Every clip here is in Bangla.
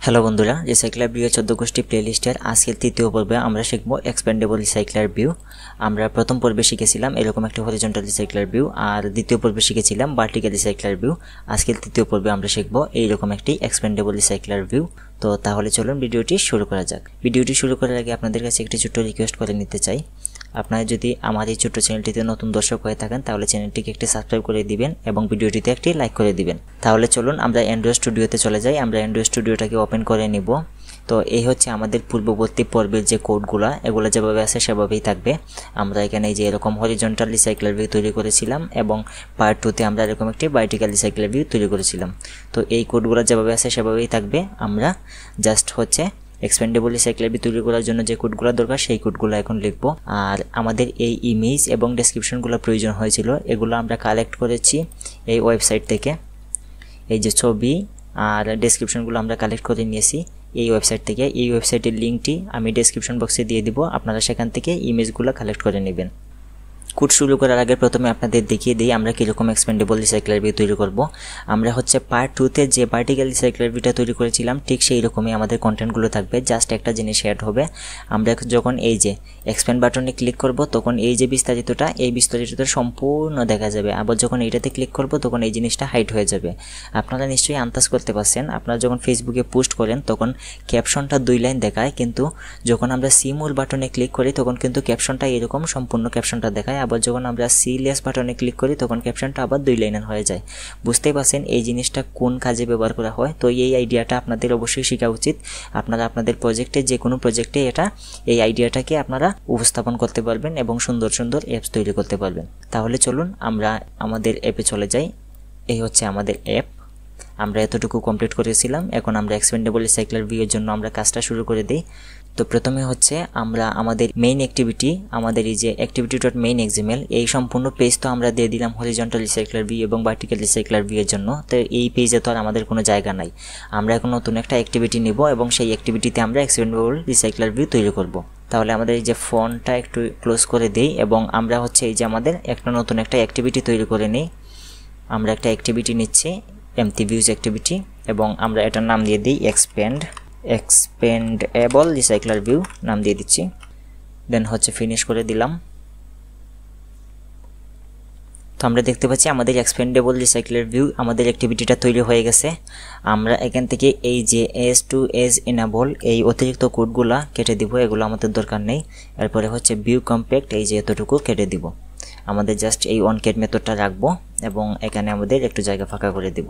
হ্যালো বন্ধুরা, রিসাইক্লার ভিউ 14 গোষ্ঠী প্লেলিস্টের আজকের তৃতীয় পর্বে আমরা শিখব এক্সপেন্ডেবল রিসাইক্লার ভিউ। আমরা প্রথম পর্বে শিখেছিলাম এরকম একটা হরিজন্টাল রিসাইক্লার ভিউ, আর দ্বিতীয় পর্বে শিখেছিলাম ভার্টিক্যাল রিসাইক্লার ভিউ। আজকের তৃতীয় পর্বে আমরা শিখব এইরকম একটি এক্সপেন্ডেবল রিসাইক্লার ভিউ। তো তাহলে চলুন ভিডিওটি শুরু করা যাক। ভিডিওটি শুরু করার আগে আপনাদের কাছে একটি ছোট্ট রিকোয়েস্ট করে নিতে চাই। আপনারা যদি আমার এই ছোট্ট চ্যানেলটিতে নতুন দর্শক হয়ে থাকেন তাহলে চ্যানেলটিকে একটি সাবস্ক্রাইব করে দিবেন এবং ভিডিওটিতে একটি লাইক করে দিবেন। তাহলে চলুন আমরা অ্যান্ড্রয়েড স্টুডিওতে চলে যাই। আমরা অ্যান্ড্রয়েড স্টুডিওটাকে ওপেন করে নিব। তো এই হচ্ছে আমাদের পূর্ববর্তী পর্বের যে কোডগুলো, এগুলো যেভাবে আছে সেভাবেই থাকবে। আমরা এখানে এই যে এরকম হরিজন্টাল রিসাইক্লার ভিউ তৈরি করেছিলাম এবং পার্ট 2তে আমরা এরকম একটি ভার্টিক্যাল রিসাইক্লার ভিউ তৈরি করেছিলাম। তো এই কোডগুলো যেভাবে আছে সেভাবেই থাকবে। আমরা জাস্ট হচ্ছে এক্সপেন্ডেবল রিসাইক্লার ভিউ তৈরি করার জন্য যে কোডগুলো দরকার সেই কোডগুলো এখন লিখবো। আর আমাদের এই ইমেজ এবং ডেসক্রিপশনগুলো প্রয়োজন হয়েছিল, এগুলো আমরা কালেক্ট করেছি এই ওয়েবসাইট থেকে। এই যে ছবি আর ডেসক্রিপশনগুলো আমরা কালেক্ট করে নিয়েছি এই ওয়েবসাইট থেকে। এই ওয়েবসাইটের লিঙ্কটি আমি ডেসক্রিপশন বক্সে দিয়ে দিব, আপনারা সেখান থেকে ইমেজগুলো কালেক্ট করে নেবেন। কোড শুরু করার আগে প্রথমে আপনাদের দেখিয়ে দিই আমরা কীরকম এক্সপেন্ডেবল রিসাইক্লার ভিউ তৈরি করব। আমরা হচ্ছে পার্ট 2তে যে ভার্টিক্যাল রিসাইক্লার ভিউটা তৈরি করেছিলাম ঠিক সেই রকমই আমাদের কন্টেন্টগুলো থাকবে, জাস্ট একটা জিনিস অ্যাড হবে। আমরা যখন এই যে এক্সপ্যান্ড বাটনে ক্লিক করব তখন এই যে বিস্তারিতটা, এই বিস্তারিতটা সম্পূর্ণ দেখা যাবে। আবার যখন এইটাতে ক্লিক করব তখন এই জিনিসটা হাইড হয়ে যাবে। আপনারা নিশ্চয়ই আন্দাজ করতে পারছেন, আপনারা যখন ফেসবুকে পোস্ট করেন তখন ক্যাপশনটা 2 লাইন দেখায়, কিন্তু যখন আমরা সি মূল বাটনে ক্লিক করি তখন কিন্তু ক্যাপশনটা এরকম সম্পূর্ণ ক্যাপশনটা দেখায়। আবার যখন আমরা সিলেস বাটনে ক্লিক করি তখন ক্যাপশনটা আবার 2 লাইনের হয়ে যায়। বুঝতেই পারছেন এই জিনিসটা কোন কাজে ব্যবহার করা হয়। তো এই আইডিয়াটা আপনাদের অবশ্যই শেখা উচিত। আপনারা আপনাদের প্রজেক্টে, যে কোনো প্রজেক্টে এই আইডিয়াটাকে আপনারা উপস্থাপন করতে পারবেন এবং সুন্দর সুন্দর অ্যাপস তৈরি করতে পারবেন। তাহলে চলুন আমরা আমাদের অ্যাপে চলে যাই। এই হচ্ছে আমাদের অ্যাপ। আমরা এতটুকু কমপ্লিট করেছিলাম। এখন আমরা এক্সপেন্ডেবল রিসাইক্লার ভিউয়ের জন্য আমরা কাজটা শুরু করে দিই। তো প্রথমে হচ্ছে আমরা আমাদের মেইন অ্যাক্টিভিটি, আমাদের এই যে activity.main.xml, এই সম্পূর্ণ পেজ তো আমরা দিয়ে দিলাম হরিজন্টাল রিসাইক্লার ভিউ এবং ভার্টিক্যাল রিসাইক্লার ভিউয়ের জন্য। তো এই পেজে তো আর আমাদের কোনো জায়গা নাই। আমরা এখন নতুন একটা অ্যাক্টিভিটি নিব এবং সেই অ্যাক্টিভিটিতে আমরা এক্সপেন্ডেবল রিসাইক্লার ভিউ তৈরি করব। তাহলে আমাদের এই যে ফন্টটা একটু ক্লোজ করে দিই এবং আমরা হচ্ছে এই যে আমাদের একটা নতুন একটা অ্যাক্টিভিটি তৈরি করে নিই। আমরা একটা অ্যাক্টিভিটি নিচ্ছি, এমটি ভিউজ অ্যাক্টিভিটি, এবং আমরা এটার নাম দিয়ে দিই এক্সপেন্ডেবল রিসাইক্লার ভিউ নাম দিয়ে দিচ্ছি। দেন হচ্ছে ফিনিশ করে দিলাম। তো আমরা দেখতে পাচ্ছি আমাদের এক্সপেন্ডেবল রিসাইক্লার ভিউ, আমাদের অ্যাক্টিভিটিটা তৈরি হয়ে গেছে। আমরা এখান থেকে এই যে এজ টু এজ এনাবল, এই অতিরিক্ত কোডগুলা কেটে দিব, এগুলো আমাদের দরকার নেই। এরপরে হচ্ছে ভিউ কম্প্যাক্ট, এই যে এতটুকু কেটে দিব। আমাদের জাস্ট এই অনকেট মেথডটা রাখবো এবং এখানে আমাদের একটু জায়গা ফাঁকা করে দিব।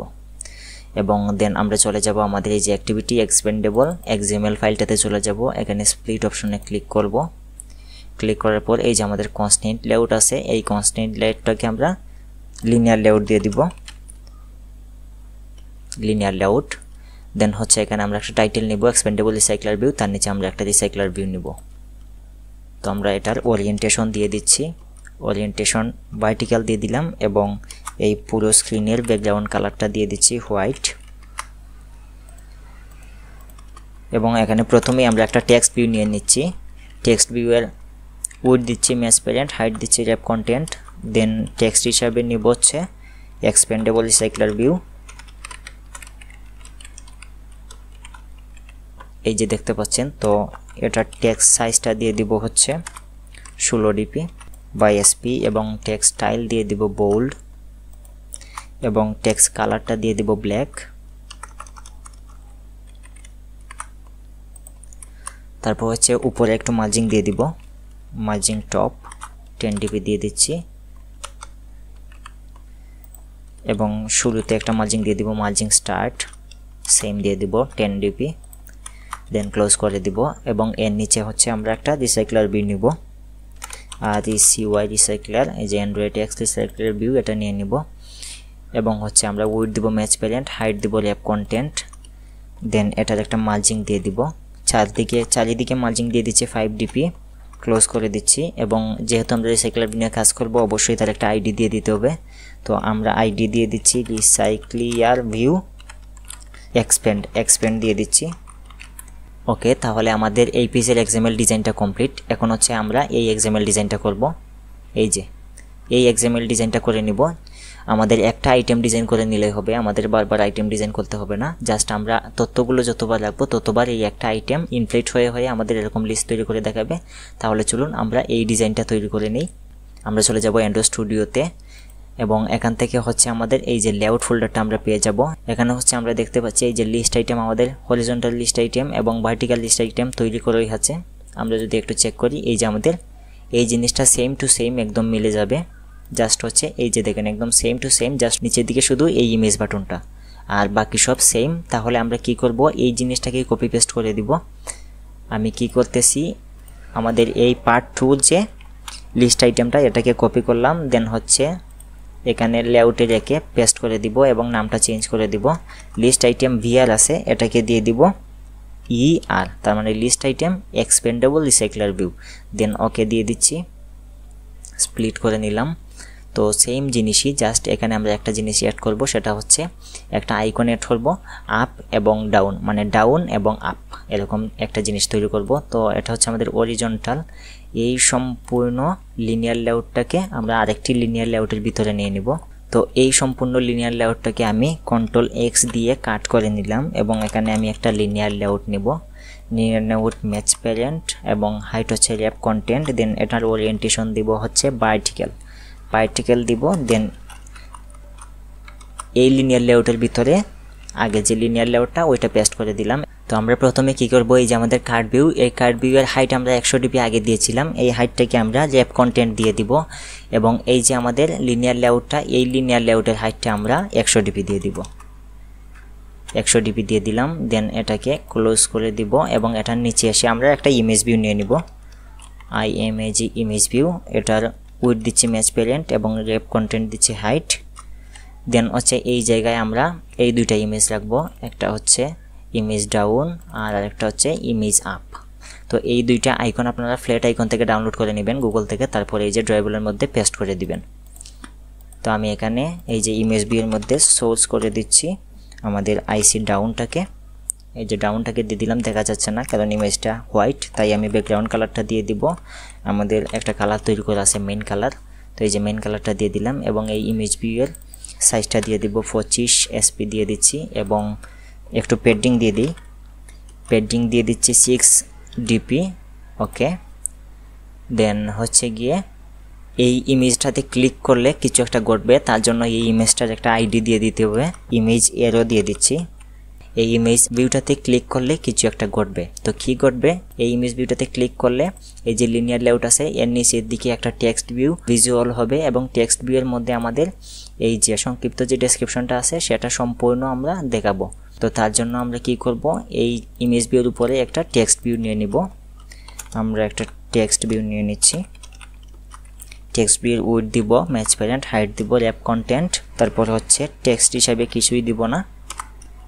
এবং দেন আমরা চলে যাব আমাদের এই যে অ্যাক্টিভিটি এক্সপেন্ডেবল XML ফাইলটাতে চলে যাব। এখানে স্প্লিট অপশনে ক্লিক করব। ক্লিক করার পর এই যে আমাদের কনস্ট্যান্ট লেআউট আছে, এই কনস্ট্যান্ট লেআউটটাকে আমরা লিনিয়ার লেআউট দিয়ে দিব, লিনিয়ার লেআউট। দেন হচ্ছে এখানে আমরা একটা টাইটেল নিব এক্সপেন্ডেবল রিসাইক্লার ভিউ, তার নিচে আমরা একটা রিসাইক্লার ভিউ নিব। তো আমরা এটার ওরিয়েন্টেশন দিয়ে দিচ্ছি, ওরিয়েন্টেশন ভার্টিক্যাল দিয়ে দিলাম এবং এই পুরো স্ক্রিনের ব্যাকগ্রাউন্ড কালারটা দিয়ে দিচ্ছি হোয়াইট। এবং এখানে প্রথমেই আমরা একটা টেক্সট ভিউ নিয়ে নিচ্ছি। টেক্সট ভিউয়ের উইডথ দিচ্ছি ম্যাচ প্যারেন্ট, হাইট দিচ্ছি র্যাপ কন্টেন্ট। দেন টেক্সট হিসাবে নিব হচ্ছে এক্সপেন্ডেবল রিসাইক্লার ভিউ। এই যে দেখতে পাচ্ছেন, তো এটার টেক্সট সাইজটা দিয়ে দিব হচ্ছে 16 dp বাই SP এবং টেক্সট স্টাইল দিয়ে দিব বোল্ড এবং টেক্সট কালারটা দিয়ে দিব ব্ল্যাক। তারপর হচ্ছে উপরে একটু মার্জিং দিয়ে দিব, মার্জিং টপ 10 dp দিয়ে দিচ্ছি এবং শুরুতে একটা মার্জিং দিয়ে দিব, মার্জিং স্টার্ট সেম দিয়ে দিব 10 dp। দেন ক্লোজ করে দিব এবং এর নিচে হচ্ছে আমরা একটা রিসাইক্লার ভিউ নিব, আর এই CY রিসাইক্লার, এই যে অ্যান্ড্রয়েড এক্স রিসাইক্লার ভিউ, এটা নিয়ে নিব। এবং হচ্ছে আমরা উইডথ দিব ম্যাচ প্যারেন্ট, হাইট দিব র্যাপ কন্টেন্ট। দেন এটার একটা মার্জিং দিয়ে দিব, চারিদিকে মার্জিং দিয়ে দিচ্ছি 5 dp। ক্লোজ করে দিচ্ছি এবং যেহেতু আমরা রিসাইক্লার ভিউ নিয়ে কাজ করব অবশ্যই তার একটা আইডি দিয়ে দিতে হবে। তো আমরা আইডি দিয়ে দিচ্ছি রিসাইক্লিয়ার ভিউ এক্সপেন্ড দিয়ে দিচ্ছি। ওকে, তাহলে আমাদের এই পেজের XML ডিজাইনটা কমপ্লিট। এখন হচ্ছে আমরা এই XML ডিজাইনটা করব। এই যে এই XML ডিজাইনটা করে নিব। আমাদের একটা আইটেম ডিজাইন করে নিলেই হবে, আমাদের বারবার আইটেম ডিজাইন করতে হবে না। জাস্ট আমরা তথ্যগুলো যতবার রাখবো ততবার এই একটা আইটেম ইনফ্লেট হয়ে হয়ে আমাদের এরকম লিস্ট তৈরি করে দেখাবে। তাহলে চলুন আমরা এই ডিজাইনটা তৈরি করে নিই। আমরা চলে যাব অ্যান্ড্রয়েড স্টুডিওতে এবং এখান থেকে হচ্ছে আমাদের এই যে লেআউট ফোল্ডারটা আমরা পেয়ে যাব। এখানে হচ্ছে আমরা দেখতে পাচ্ছি এই যে লিস্ট আইটেম, আমাদের হরিজন্টাল লিস্ট আইটেম এবং ভার্টিক্যাল লিস্ট আইটেম তৈরি করেই আছে। আমরা যদি একটু চেক করি, এই যে আমাদের এই জিনিসটা সেম টু সেম একদম মিলে যাবে। জাস্ট হচ্ছে এই যে দেখেন একদম সেম টু সেম, জাস্ট নিচের দিকে শুধু এই ইমেজ বাটনটা, আর বাকি সব সেম। তাহলে আমরা কি করব, এই জিনিসটাকে কপি পেস্ট করে দিব। আমি কি করতেছি, আমাদের এই পার্ট 2 যে লিস্ট আইটেমটা এটাকে কপি করলাম, দেন হচ্ছে এখানে লেআউটে রেখে পেস্ট করে দিব এবং নামটা চেঞ্জ করে দিব। লিস্ট আইটেম ভিআর আছে, এটাকে দিয়ে দিব ER, তার মানে list item expandable recycler view. Then okay দিয়ে দিচ্ছি, স্প্লিট করে নিলাম। তো সেম জিনিসই, জাস্ট এখানে আমরা একটা জিনিস অ্যাড করব, সেটা হচ্ছে একটা আইকন অ্যাড করব আপ এবং ডাউন, মানে ডাউন এবং আপ এরকম একটা জিনিস তৈরি করব। তো এটা হচ্ছে আমাদের অরিজন্টাল। এই সম্পূর্ণ লিনিয়ার লেআউটটাকে আমরা আরেকটি লিনিয়ার লেআউটের ভিতরে নিয়ে নিব। তো এই সম্পূর্ণ লিনিয়ার লেআউটটাকে আমি Ctrl+X দিয়ে কাট করে নিলাম এবং এখানে আমি একটা লিনিয়ার লেআউট নিব। লিনিয়ার লেআউট ম্যাচ প্যারেন্ট এবং হাইট হচ্ছে র্যাপ কন্টেন্ট, দেন এটার ওরিয়েন্টেশন দিব হচ্ছে ভার্টিক্যাল দিব। দেন এই লিনিয়ার লেআউটের ভিতরে আগে যে লিনিয়ার লেআউটটা ওইটা পেস্ট করে দিলাম। তো আমরা প্রথমে কি করব, এই যে আমাদের কার্ড ভিউ, এই কার্ড ভিউয়ের হাইট আমরা 100 dp আগে দিয়েছিলাম, এই হাইটটাকে আমরা র্যাপ কন্টেন্ট দিয়ে দিব এবং এই যে আমাদের লিনিয়ার লেআউটটা, এই লিনিয়ার লেআউটের হাইটটা আমরা 100 dp দিয়ে দিব। 100 dp দিয়ে দিলাম, দেন এটাকে ক্লোজ করে দিব এবং এটার নিচে এসে আমরা একটা ইমেজ ভিউ নিয়ে নিব, IMAG ইমেজ ভিউ। এটার উইডথ দিচ্ছি ম্যাচ প্যারেন্ট এবং র্যাপ কন্টেন্ট দিচ্ছি হাইট। দেন হচ্ছে এই জায়গায় আমরা এই দুইটা ইমেজ রাখবো, একটা হচ্ছে ইমেজ ডাউন আর আরেকটা হচ্ছে ইমেজ আপ। তো এই দুইটা আইকন আপনারা ফ্ল্যাট আইকন থেকে ডাউনলোড করে নেবেন গুগল থেকে, তারপরে এই যে ড্রাইভের মধ্যে পেস্ট করে দিবেন। তো আমি এখানে এই যে ইমেজ ভিউর মধ্যে সোর্স করে দিচ্ছি আমাদের আইসি ডাউনটাকে, এই যে ডাউনটাকে দিয়ে দিলাম। দেখা যাচ্ছে না কারণ ইমেজটা হোয়াইট, তাই আমি ব্যাকগ্রাউন্ড কালারটা দিয়ে দিব। আমাদের একটা কালার তৈরি করা আছে মেইন কালার, তো এই যে মেইন কালারটা দিয়ে দিলাম এবং এই ইমেজ ভিউয়ের সাইজটা দিয়ে দিব 25 SP দিয়ে দিচ্ছি এবং একটু পেডিং দিয়ে দিই, পেডিং দিয়ে দিচ্ছি 6 dp। ওকে, দেন হচ্ছে গিয়ে এই ইমেজটাতে ক্লিক করলে কিছু একটা ঘটবে, তার জন্য এই ইমেজটার একটা আইডি দিয়ে দিতে হবে, ইমেজ এরো দিয়ে দিচ্ছি। এই ইমেজ ভিউটাতে ক্লিক করলে কিছু একটা ঘটবে। তো কি ঘটবে, এই ইমেজ ভিউটাতে ক্লিক করলে এই যে লিনিয়ার লেআউট আছে এর নিচের দিকে একটা টেক্সট ভিউ ভিজুয়াল হবে এবং টেক্সট ভিউয়ের মধ্যে আমাদের এই যে সংক্ষিপ্ত যে ডেসক্রিপশনটা আছে সেটা সম্পূর্ণ আমরা দেখাবো। তো তার জন্য আমরা কি করব, এই ইমেজ ভিউর উপরে একটা টেক্সট ভিউ নিয়ে নিব। আমরা একটা টেক্সট ভিউ নিয়ে নিচ্ছি। টেক্সট ভিউর উইডথ দিব ম্যাচ প্যারেন্ট, হাইট দিব র্যাপ কন্টেন্ট, তারপর হচ্ছে টেক্সট হিসাবে কিছুই দিব না।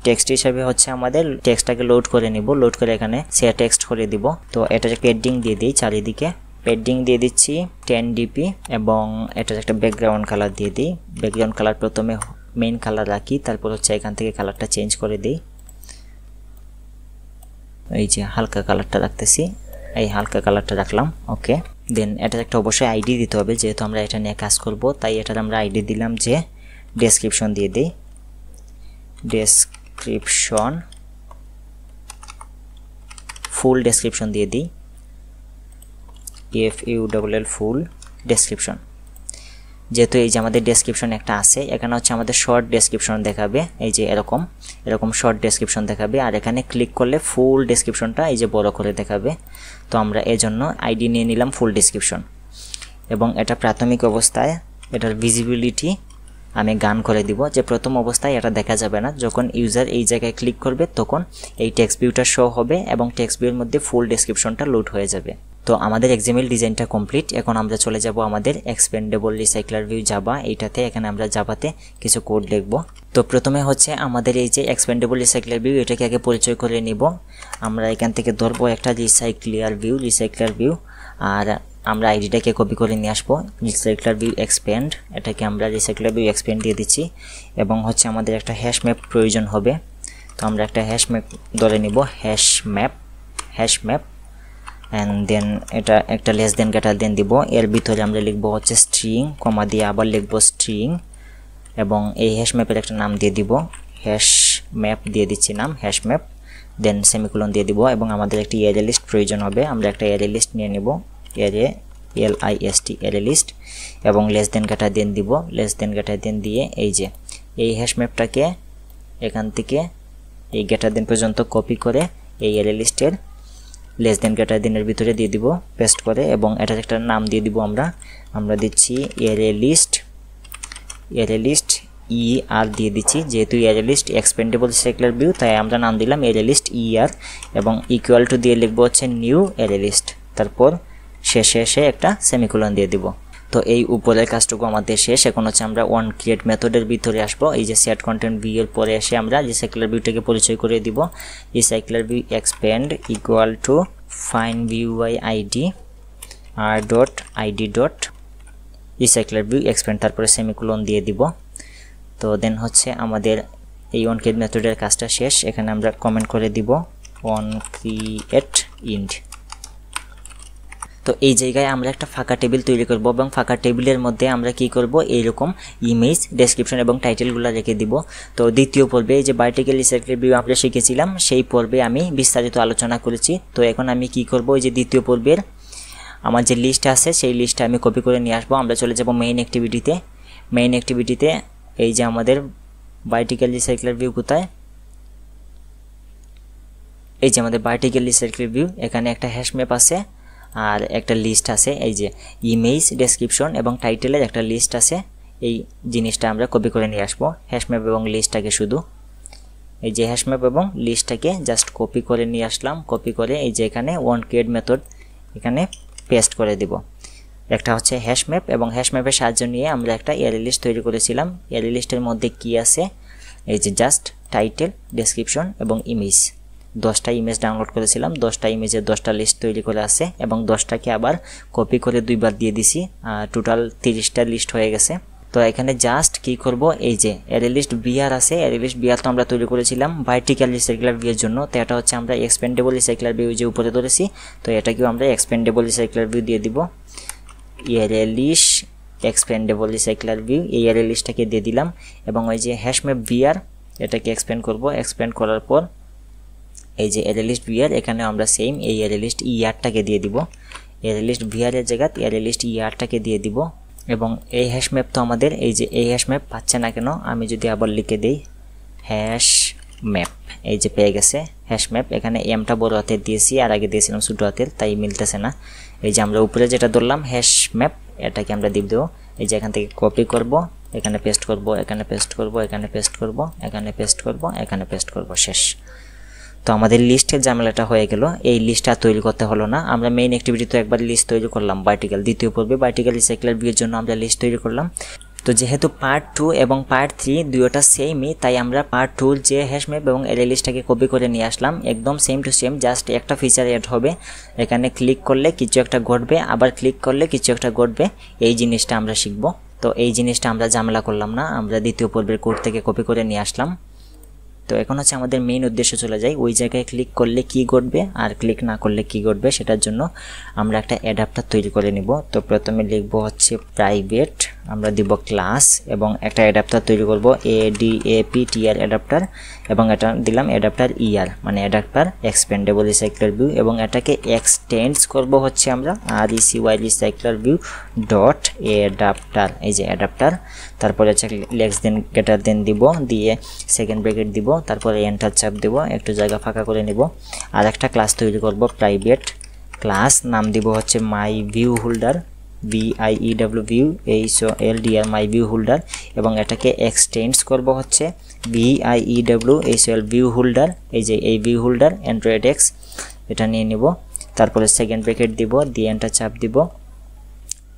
টেক্সট হিসাবে হচ্ছে আমাদের টেক্সটটাকে লোড করে নিব, লোড করে এখানে সে টেক্সট করে দিব। তো এটা পেডিং দিয়ে দিই, চারিদিকে পেডিং দিয়ে দিচ্ছি 10 dp এবং এটার একটা ব্যাকগ্রাউন্ড কালার দিয়ে দিই। ব্যাকগ্রাউন্ড কালার প্রথমে মেইন কালার রাখি, তারপর হচ্ছে এখান থেকে কালারটা চেঞ্জ করে দিই। এই যে হালকা কালারটা রাখতেছি, এই হালকা কালারটা রাখলাম। ওকে, দেন এটার একটা অবশ্যই আইডি দিতে হবে, যেহেতু আমরা এটা নিয়ে কাজ করব তাই এটার আমরা আইডি দিলাম যে ডেসক্রিপশন দিয়ে দিই, ডেসক্রিপশন ফুল ডেসক্রিপশন দিয়ে দিই, FULL ফুল ডেসক্রিপশন। যেহেতু এই যে আমাদের ডেসক্রিপশন একটা আছে, এখানে হচ্ছে আমাদের শর্ট ডেসক্রিপশন দেখাবে, এই যে এরকম শর্ট ডেসক্রিপশন দেখাবে, আর এখানে ক্লিক করলে ফুল ডেসক্রিপশনটা এই যে বড় করে দেখাবে। তো আমরা এজন্য আইডি নিয়ে নিলাম ফুল ডেসক্রিপশন এবং এটা প্রাথমিক অবস্থায় এটার ভিজিবিলিটি আমি গান করে দিব, যে প্রথম অবস্থায় এটা দেখা যাবে না, যখন ইউজার এই জায়গায় ক্লিক করবে তখন এই টেক্সট ভিউটা শো হবে এবং টেক্সট ভিউর মধ্যে ফুল ডেসক্রিপশনটা লোড হয়ে যাবে। তো আমাদের XML ডিজাইনটা কমপ্লিট। এখন আমরা চলে যাব আমাদের এক্সপেন্ডেবল রিসাইক্লার ভিউ জাভা, এইটাতে এখানে আমরা জাভাতে কিছু কোড লিখব। তো প্রথমে হচ্ছে আমাদের এই যে এক্সপেন্ডেবল রিসাইক্লার ভিউ এটাকে আগে পরিচয় করে নিব। আমরা এখান থেকে ধরবো একটা রিসাইক্লার ভিউ, আর আমরা আইডিটাকে কপি করে নিয়ে আসবো, রিসাইক্লার ভিউ এক্সপেন্ড, এটাকে আমরা রিসাইক্লার ভিউ এক্সপেন্ড দিয়ে দিচ্ছি এবং হচ্ছে আমাদের একটা হ্যাশ ম্যাপ প্রয়োজন হবে। তো আমরা একটা হ্যাশ ম্যাপ ধরে নিব, হ্যাশ ম্যাপ অ্যান্ড দেন এটা একটা লেস দেন গ্রেটার দেন দিব। এর ভিতরে আমরা লিখবো হচ্ছে স্ট্রিং, কমা দিয়ে আবার লিখবো স্ট্রিং এবং এই হ্যাশ ম্যাপের একটা নাম দিয়ে দিব, হ্যাশ ম্যাপ দিয়ে দিচ্ছি নাম হ্যাশ ম্যাপ, দেন সেমিকোলন দিয়ে দিব এবং আমাদের একটি অ্যারে লিস্ট প্রয়োজন হবে। আমরা একটা অ্যারে লিস্ট নিয়ে নেব, অ্যারে LIST অ্যারে লিস্ট, এবং লেস দেন গ্রেটার দেন দিব। লেস দেন গ্রেটার দেন দিয়ে এই যে এই হ্যাশ ম্যাপটাকে এখান থেকে এই গ্রেটার দেন পর্যন্ত কপি করে এই অ্যারে লিস্টের লেস দেন গ্রেটার দেনের ভিতরে দিয়ে দিব পেস্ট করে, এবং এটার একটা নাম দিয়ে দিব আমরা দিচ্ছি অ্যারে লিস্ট ER দিয়ে দিচ্ছি, যেহেতু অ্যারে লিস্ট এক্সপেন্ডেবল সাইক্লার ভিউ তাই আমরা নাম দিলাম অ্যারে লিস্ট ER, এবং ইকুয়াল টু দিয়ে লিখবো হচ্ছে নিউ অ্যারে লিস্ট, তারপর শেষে একটা সেমিকোলন দিয়ে দিব। তো এই উপরের কাজটুকু আমাদের শেষ। এখন হচ্ছে আমরা onCreate মেথডের ভিতরে আসবো। এই যে সেট কন্টেন্ট ভিউ এর পরে এসে আমরা রিসাইক্লার ভিউটাকে পরিচয় করে দিব। Recycler view expand equal to find view by ID r.id dot recycler view expand, তারপরে সেমিকোলন দিয়ে দিব। তো দেন হচ্ছে আমাদের এই onCreate মেথডের কাজটা শেষ। এখানে আমরা কমেন্ট করে দিব onCreate ইন্ড। তো এই জায়গায় আমরা একটা ফাঁকা টেবিল তৈরি করব এবং ফাঁকা টেবিলের মধ্যে আমরা কি করব, এইরকম ইমেজ, ডেসক্রিপশন এবং টাইটেলগুলো রেখে দিব। তো দ্বিতীয় পর্বে যে ভার্টিক্যাল রিসাইক্লার ভিউ আমরা শিখেছিলাম সেই পর্বে আমি বিস্তারিত আলোচনা করেছি। তো এখন আমি কি করব, এই যে দ্বিতীয় পর্বের আমার যে লিস্ট আছে সেই লিস্টটা আমি কপি করে নিয়ে আসবো। আমরা চলে যাব মেইন অ্যাক্টিভিটিতে। এই যে আমাদের ভার্টিক্যাল রিসাইক্লার ভিউ কোথায়, এই যে আমাদের ভার্টিক্যাল রিসাইক্লার ভিউ, এখানে একটা হ্যাশ ম্যাপ আছে আর একটা লিস্ট আছে। এই যে ইমেজ, ডেসক্রিপশন এবং টাইটেলের একটা লিস্ট আছে। এই জিনিসটা আমরা কপি করে নিয়ে আসবো, হ্যাশ ম্যাপ এবং লিস্টটাকে শুধু এই যে হ্যাশ ম্যাপ এবং লিস্টটাকে জাস্ট কপি করে নিয়ে আসলাম। কপি করে এই যে এখানে onCreate মেথড এখানে পেস্ট করে দিব। একটা হচ্ছে হ্যাশ ম্যাপ, এবং হ্যাশ ম্যাপের সাহায্য নিয়ে আমরা একটা অ্যারে লিস্ট তৈরি করেছিলাম। অ্যারে লিস্টের মধ্যে কি আছে, এই যে জাস্ট টাইটেল, ডেসক্রিপশন এবং ইমেজ, 10টা ইমেজ ডাউনলোড করেছিলাম, 10টা ইমেজের 10টা লিস্ট তৈরি করে আছে, এবং 10টাকে আবার কপি করে 2বার দিয়ে দিছি, টোটাল 30টা লিস্ট হয়ে গেছে। তো এখানে জাস্ট কি করব, এই যে অ্যারে লিস্ট বিআর আছে, অ্যারে লিস্ট বিআর তো আমরা তৈরি করেছিলাম ভার্টিক্যাল রিসাইক্লার ভিউ এর জন্য। তো এটা হচ্ছে আমরা এক্সপেন্ডেবল রিসাইক্লার ভিউ যে উপরে ধরেছি, তো এটাকেও আমরা এক্সপেন্ডেবল রিসাইক্লার ভিউ দিয়ে দিব। Array list expendable recycler view, এই অ্যারে লিস্টটাকে দিয়ে দিলাম, এবং ওই যে হ্যাশ ম্যাপ বিআর এটাকে এক্সপেন্ড করব। এক্সপেন্ড করার পর এই যে অ্যারে লিস্ট ভিআর, এখানে আমরা সেম এই অ্যারে লিস্ট ERটাকে দিয়ে দিব। অ্যারে লিস্ট ভিআর এর জায়গায় অ্যারে লিস্ট ERটাকে দিয়ে দিব। এবং এই হ্যাশ ম্যাপ তো আমাদের, এই যে এই হ্যাশ ম্যাপ পাচ্ছে না কেন, আমি যদি আবার লিখে দেই হ্যাশ ম্যাপ, এই যে পেয়ে গেছে হ্যাশ ম্যাপ। এখানে এমটা বড় হাতের দিয়েছি আর আগে দিয়েছিলাম ছোট হাতের, তাই মিলতেছে না। এই যে আমরা উপরে যেটা ধরলাম হ্যাশ ম্যাপ, এটাকে আমরা দিব দেবো। এই যে এখান থেকে কপি করব, এখানে পেস্ট করব, এখানে পেস্ট করব, এখানে পেস্ট করব, এখানে পেস্ট করব, এখানে পেস্ট করব, শেষ। তো আমাদের লিস্টের ঝামেলাটা হয়ে গেল। এই লিস্টটা তৈরি করতে হলো না। আমরা মেইন অ্যাক্টিভিটিতে একবার লিস্ট তৈরি করলাম ভার্টিক্যাল, দ্বিতীয় পর্বে ভার্টিক্যাল রিসাইক্লার ভিউ এর জন্য আমরা লিস্ট তৈরি করলাম। তো যেহেতু পার্ট 2 এবং পার্ট 3 দুটোটা সেমই, তাই আমরা পার্ট 2 যে হ্যাশ ম্যাপ এবং অ্যারে লিস্টটাকে কপি করে নিয়ে আসলাম, একদম সেম টু সেম, জাস্ট একটা ফিচার অ্যাড হবে। এখানে ক্লিক করলে কিছু একটা ঘটবে, আবার ক্লিক করলে কিছু একটা ঘটবে, এই জিনিসটা আমরা শিখব। তো এই জিনিসটা আমরা ঝামেলা করলাম না, আমরা দ্বিতীয় পর্বের কোড থেকে কপি করে নিয়ে আসলাম। তো এখন হচ্ছে আমাদের মেইন উদ্দেশ্য চলে যায়, ওই জায়গায় ক্লিক করলে কি ঘটবে আর ক্লিক না করলে কি ঘটবে, সেটার জন্য আমরা একটা অ্যাডাপ্টার তৈরি করে নিব। তো প্রথমে লিখব হচ্ছে প্রাইভেট, আমরা দিব ক্লাস, এবং একটা অ্যাডাপ্টার তৈরি করব ADAPTR অ্যাডাপ্টার, এবং এটা দিলাম অ্যাডাপ্টার ER মানে অ্যাডাপ্টার এক্সপেন্ডেবল রিসাইক্লার ভিউ, এবং এটাকে এক্সটেন্ডস করব হচ্ছে আমরা RECY রিসাইক্লার ভিউ ডট অ্যাডাপ্টার, এই যে অ্যাডাপ্টার। তারপরে হচ্ছে লেস দেন গ্রেটার দেন দিব, দিয়ে সেকেন্ড ব্র্যাকেট দিব, তারপরে এন্টার চাপ দেব, একটু জায়গা ফাঁকা করে নিব। আর একটা ক্লাস তৈরি করব প্রাইভেট ক্লাস, নাম দিব হচ্ছে মাই ভিউ হোল্ডার, VIEW HOLDR মাই ভিউ হোল্ডার, এবং এটাকে এক্সটেন্ডস করব হচ্ছে VIEW HOL ভিউ হোল্ডার, এই যে এই ভিউ হোল্ডার অ্যান্ড্রয়েড এক্স, এটা নিয়ে নিব। তারপরে সেকেন্ড ব্র্যাকেট দিব, দিয়ে এন্টার চাপ দিব।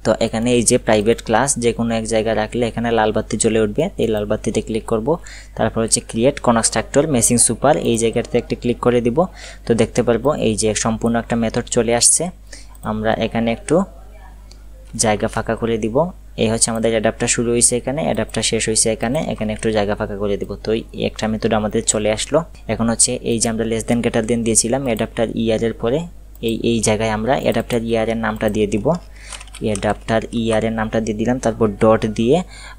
তো এখানে এই যে প্রাইভেট ক্লাস যে কোনো এক জায়গায় রাখলে এখানে লাল বাতি জ্বলে উঠবে, এই লাল বাতিতে ক্লিক করব। তারপর হচ্ছে ক্রিয়েট কনস্ট্রাক্টর মেসিং সুপার, এই জায়গাতে একটা ক্লিক করে দিব। তো দেখতে পারবো এই যে সম্পূর্ণ একটা মেথড চলে আসছে। আমরা এখানে একটু জায়গা ফাঁকা করে দিব। এই হচ্ছে আমাদের অ্যাডাপ্টার শুরু হয়েছে এখানে, অ্যাডাপ্টার শেষ হয়েছে এখানে, এখানে একটু জায়গা ফাঁকা করে দিব। তো একটা মেথড আমাদের চলে আসলো। এখন হচ্ছে এই যে আমরা লেস দেন গ্রেটার দেন দিয়েছিলাম অ্যাডাপ্টার ER এর পরে, এই জায়গায় আমরা অ্যাডাপ্টার ER এর নামটা দিয়ে দিব। অ্যাডাপ্টার ER এর নামটা দিয়ে দিলাম, তারপর ডট দিয়ে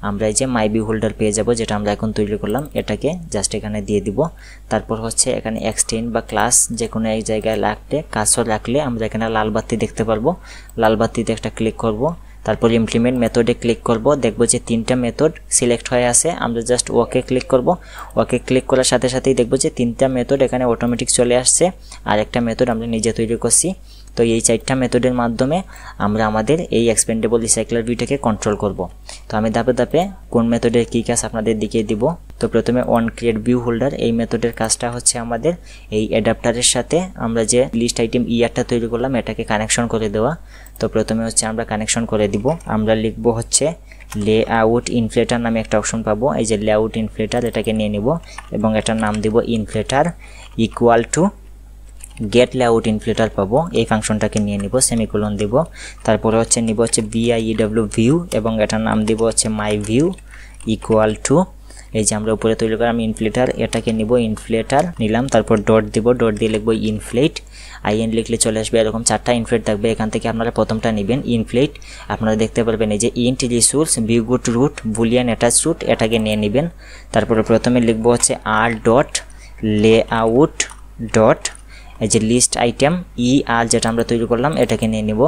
আমরা এই যে মাই ভিউ হোল্ডার পেয়ে যাব, যেটা আমরা এখন তৈরি করলাম। এটাকে জাস্ট এখানে দিয়ে দিব। তারপর হচ্ছে এখানে এক্সটেন্ড বা ক্লাস যে কোনো এক জায়গায় রাখলে, কার্সর রাখলে আমরা এখানে লাল বাতি দেখতে পারবো। লাল বাতিতে একটা ক্লিক করব, তারপর ইমপ্লিমেন্ট মেথডে ক্লিক করব, দেখব যে 3টা মেথড সিলেক্ট হয়ে আছে। আমরা জাস্ট ওকে ক্লিক করব। ওকে ক্লিক করার সাথে সাথেই দেখব যে 3টা মেথড এখানে অটোমেটিক চলে আসছে, আর একটা মেথড আমরা নিজে তৈরি করছি। তো এই 4টা মেথডের মাধ্যমে আমরা আমাদের এই এক্সপেন্ডেবল রিসাইক্লার ভিউটাকে কন্ট্রোল করব। তো আমি ধাপে ধাপে কোন মেথডের কী কাজ আপনাদের দেখিয়ে দিব। তো প্রথমে অন ক্রিয়েট ভিউ হোল্ডার, এই মেথডের কাজটা হচ্ছে আমাদের এই অ্যাডাপ্টারের সাথে আমরা যে লিস্ট আইটেম ERটা তৈরি করলাম এটাকে কানেকশন করে দেওয়া। তো প্রথমে হচ্ছে আমরা কানেকশন করে দিব। আমরা লিখব হচ্ছে লেআউট ইনফ্লেটার নামে একটা অপশন পাবো, এই যে লেআউট ইনফ্লেটার, এটাকে নিয়ে নিব এবং এটার নাম দিব inflator equal to get layout inflator পাবো। এই ফাংশনটাকে নিয়ে নিব, সেমিকোলন দিব। তারপরে হচ্ছে নিব হচ্ছে VIEW ভিউ এবং এটার নাম দিব হচ্ছে মাই ভিউ ইকুয়াল টু এই যে আমরা উপরে তৈরি করলাম ইনফ্লেটার, এটাকে নিব ইনফ্লেটার নিলাম। তারপর ডট দিব, ডট দিয়ে লিখবো ইনফ্লেট। IN লিখলে চলে আসবে এরকম 4টা ইনফ্লেট থাকবে। এখান থেকে আপনারা প্রথমটা নেবেন ইনফ্লেট। আপনারা দেখতে পারবেন এই যে int resource view good root boolean attach root, এটাকে নিয়ে নেবেন। তারপরে প্রথমে লিখবো হচ্ছে আর ডট লেআউট ডট এই যে লিস্ট আইটেম ER যেটা আমরা তৈরি করলাম এটাকে নিয়ে নিব।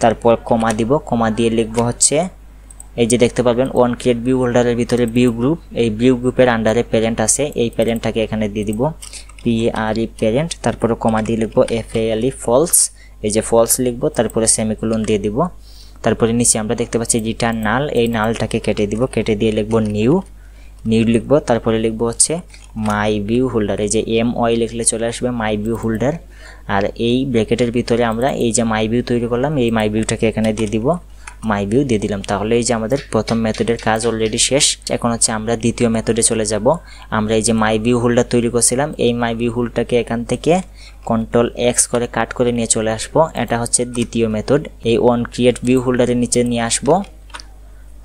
তারপর কমা দিব, কমা দিয়ে লিখবো হচ্ছে এই যে দেখতে পারবেন ওয়ান ক্রিয়েট ভিউ হোল্ডারের ভিতরে ভিউ গ্রুপ, এই ভিউ গ্রুপের আন্ডারে প্যারেন্ট আছে, এই প্যারেন্টটাকে এখানে দিয়ে দিব PRE প্যারেন্ট। তারপরে কমা দিয়ে লিখবো FALE ফলস, এই যে ফলস লিখবো, তারপরে সেমিকোলন দিয়ে দিব। তারপরে নিচে আমরা দেখতে পাচ্ছি রিটার্ন নাল, এই নালটাকে কেটে দিব, কেটে দিয়ে লিখবো নিউ লিখবো। তারপরে লিখবো হচ্ছে মাই ভিউ হোল্ডার, এই যে MY লিখলে চলে আসবে মাই ভিউ হোল্ডার। আর এই ব্র্যাকেটের ভিতরে আমরা এই যে মাই ভিউ তৈরি করলাম এই মাই ভিউটাকে এখানে দিয়ে দিব, মাই ভিউ দিয়ে দিলাম। তাহলে এই যে আমাদের প্রথম মেথডের কাজ অলরেডি শেষ। এখন হচ্ছে আমরা দ্বিতীয় মেথডে চলে যাব। আমরা এই যে মাই ভিউ হোল্ডার তৈরি করছিলাম এই মাই ভিউ হোল্ডারটাকে এখান থেকে Ctrl X করে কাট করে নিয়ে চলে আসব। এটা হচ্ছে দ্বিতীয় মেথড, এই ওয়ান ক্রিয়েট ভিউ হোল্ডারের নিচে নিয়ে আসব।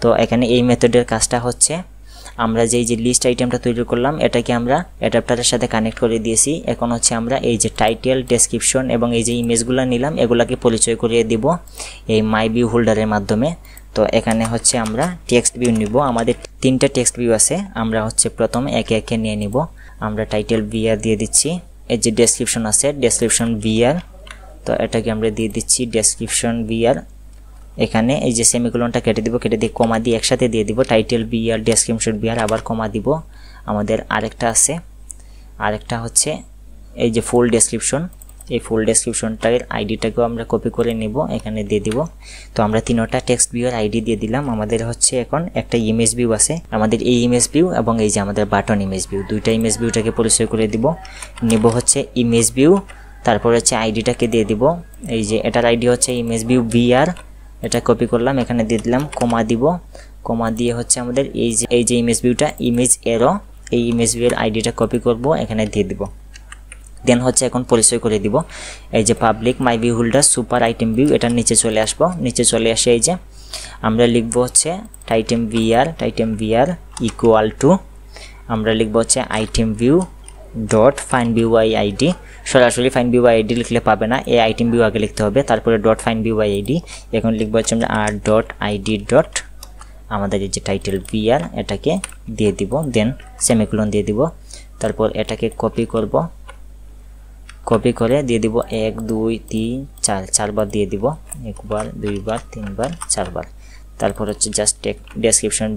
তো এখানে এই মেথডের কাজটা হচ্ছে আমরা যে লিস্ট আইটেমটা তৈরি করলাম এটাকে আমরা অ্যাডাপ্টারের সাথে কানেক্ট করে দিয়েছি। এখন হচ্ছে আমরা এই যে টাইটেল, ডেসক্রিপশন এবং এই যে ইমেজগুলো নিলাম এগুলাকে পরিচয় করিয়ে দিব এই মাই ভিউ হোল্ডারের মাধ্যমে। তো এখানে হচ্ছে আমরা টেক্সট ভিউ নিব, আমাদের 3টা টেক্সট ভিউ আছে, আমরা হচ্ছে প্রথমে একে একে নিয়ে নিব। আমরা টাইটেল VR দিয়ে দিচ্ছি, এই যে ডেসক্রিপশন আছে ডেসক্রিপশন VR, তো এটাকে আমরা দিয়ে দিচ্ছি ডেসক্রিপশন VR। এখানে এই যে সেমিকোলনটা কেটে দিব, কেটে দিয়ে কমা দিয়ে একসাথে দিয়ে দিব টাইটেল VR ডেসক্রিপশন VR, আবার কমা দিব। আমাদের আরেকটা আছে, আরেকটা হচ্ছে এই যে ফুল ডেসক্রিপশন, এই ফুল ডেসক্রিপশনটার আইডিটাকেও আমরা কপি করে নিব, এখানে দিয়ে দিব। তো আমরা 3টা টেক্সট ভিউর আইডি দিয়ে দিলাম। আমাদের হচ্ছে এখন একটা ইমেজ ভিউ আছে, আমাদের এই ইমেজ ভিউ এবং এই যে আমাদের বাটন ইমেজ ভিউ, 2টা ইমেজ ভিউটাকে পরিচয় করে দিব। নিব হচ্ছে ইমেজ ভিউ, তারপর হচ্ছে আইডিটাকে দিয়ে দিব, এই যে এটার আইডি হচ্ছে ইমেজ ভিউ VR, এটা কপি করলাম, এখানে দিয়ে দিলাম, কমা দিব। কমা দিয়ে হচ্ছে আমাদের এই যে ইমেজ ভিউটা ইমেজ এরো, এই ইমেজ ভিউর আইডিটা কপি করব, এখানে দিয়ে দিব। দেন হচ্ছে এখন পরিচয় করে দিব এই যে পাবলিক মাই view holder super item view, এটার নিচে চলে আসবো। নিচে চলে আসে এই যে আমরা লিখবো হচ্ছে টাইটেম VR ইকুয়াল টু আমরা লিখবো হচ্ছে item view dot find view by ID. সরাসরি ফাইন্ড ভিউ বাই আইডি লিখলে পাবে না, এই আইটেম ভিউ আগে লিখতে হবে, তারপরে dot find view by ID. এখন লিখবো হচ্ছে আমরা আর ডট আইডি ডট আমাদের এই যে টাইটেল VR এটাকে দিয়ে দিব, দেন সেমিকোলন দিয়ে দিব। তারপর এটাকে কপি করব, কপি করে দিয়ে দিব 1 2 3 4 4বার দিয়ে দিব, 1 বার 2 বার 3 বার 4 বার। তারপর হচ্ছে just description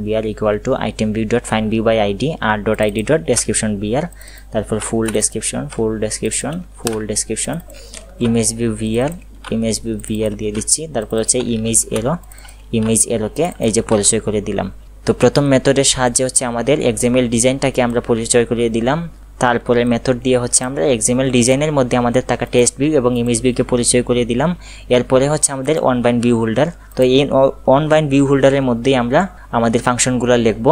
VR equal to item view dot find view by ID R dot ID dot description VR। তারপর full description image view VR দিয়ে দিচ্ছি। তারপর হচ্ছে ইমেজ এরোকে এই যে পরিচয় করে দিলাম। তো প্রথম মেথডের সাহায্যে হচ্ছে আমাদের XML ডিজাইনটাকে আমরা পরিচয় করে দিলাম। তারপরে মেথড দিয়ে হচ্ছে আমরা XML ডিজাইনের মধ্যে আমাদের থাকা টেক্সট ভিউ এবং ইমেজ ভিউকে পরিচয় করে দিলাম। এরপরে হচ্ছে আমাদের অন বাইন্ড ভিউ হোল্ডার। তো এই অন বাইন্ড ভিউ হোল্ডারের মধ্যেই আমরা আমাদের ফাংশনগুলো লিখব,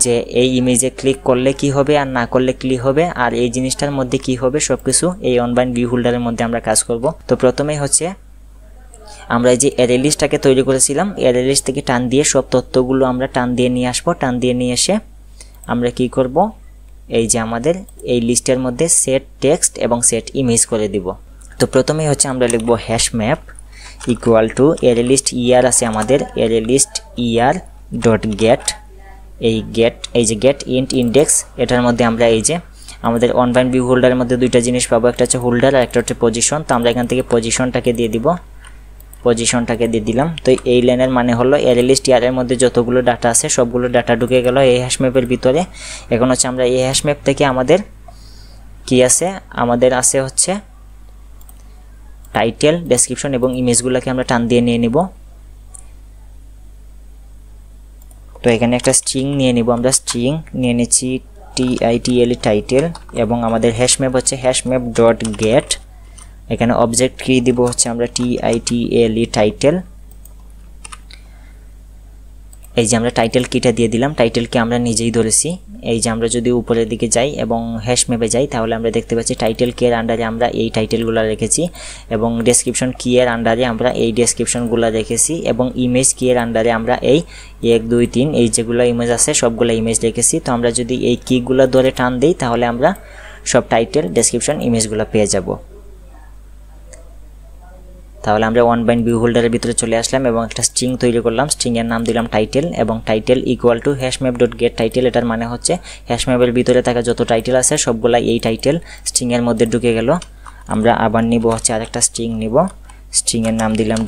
যে এই ইমেজে ক্লিক করলে কি হবে আর না করলে কি হবে, আর এই জিনিসটার মধ্যে কি হবে, সবকিছু এই অন বাইন্ড ভিউ হোল্ডারের মধ্যে আমরা কাজ করব। তো প্রথমেই হচ্ছে আমরা এই যে অ্যারে লিস্টটাকে তৈরি করেছিলাম, অ্যারে লিস্ট থেকে টান দিয়ে সব তথ্যগুলো আমরা টান দিয়ে নিয়ে আসবো। টান দিয়ে নিয়ে এসে আমরা কি করব, এই যে আমাদের এই লিস্টের মধ্যে সেট টেক্সট এবং সেট ইমেজ করে দিব। তো প্রথমেই হচ্ছে আমরা লিখব hash map equal to array list year আছে আমাদের, array list year dot get, এই যে গেট ইন্ট ইন্ডেক্স, এটার মধ্যে আমরা এই যে আমাদের অনবাইন্ড ভিউ হোল্ডারের মধ্যে দুইটা জিনিস পাবো, একটা হচ্ছে হোল্ডার আর একটা হচ্ছে পজিশন। তো আমরা এখান থেকে পজিশনটাকে দিয়ে দিব, পজিশনটাকে দিয়ে দিলাম। তো এই লাইনের মানে হলো অ্যারে লিস্ট ইয়ারের মধ্যে যতগুলো ডাটা আছে সবগুলো ডাটা ঢুকে গেল এই হ্যাশ ম্যাপের ভিতরে। এখন হচ্ছে আমরা এই হ্যাশ ম্যাপ থেকে আমাদের কি আছে, আমাদের আছে হচ্ছে টাইটেল, ডেসক্রিপশন এবং ইমেজগুলোকে আমরা টান দিয়ে নিয়ে নিব। তো এখানে একটা স্ট্রিং নিয়ে নিব, আমরা স্ট্রিং নিয়ে নিচ্ছি TITL টাইটেল, এবং আমাদের হ্যাশ ম্যাপ হচ্ছে হ্যাশ ম্যাপ ডট গেট। এখানে অবজেক্ট কি দিব হচ্ছে আমরা TITL টাইটেল। এই যে আমরা টাইটেল কিটা দিয়ে দিলাম, টাইটেল কি আমরা নিজেই ধরেছি। এই যে আমরা যদি উপরের দিকে যাই এবং হ্যাশ ম্যাপে যাই তাহলে আমরা দেখতে পাচ্ছি টাইটেল কি এর আন্ডারে আমরা এই টাইটেলগুলো রেখেছি, এবং ডেসক্রিপশন কি এর আন্ডারে আমরা এই ডেসক্রিপশনগুলো রেখেছি, এবং ইমেজ কি এর আন্ডারে আমরা এই 1 2 3 এই যেগুলো ইমেজ আছে সবগুলো ইমেজ রেখেছি। তো আমরা যদি এই কিগুলো ধরে টান দিই তাহলে আমরা সব টাইটেল, ডেসক্রিপশন, ইমেজগুলো পেয়ে যাব। তাহলে আমরা অনবাইন্ড ভিউ হোল্ডারের ভিতরে চলে আসলাম এবং একটা স্ট্রিং তৈরি করলাম, স্ট্রিং এর নাম দিলাম টাইটেল, এবং title equal to হ্যাশম্যাপ dot gate title. এটার মানে হচ্ছে হ্যাশম্যাপের ভিতরে থাকা যত টাইটেল আছে সবগুলা এই টাইটেল স্ট্রিং এর মধ্যে ঢুকে গেল। আমরা আবার নিব হচ্ছে আরেকটা স্ট্রিং নিব, স্ট্রিং এর নাম দিলাম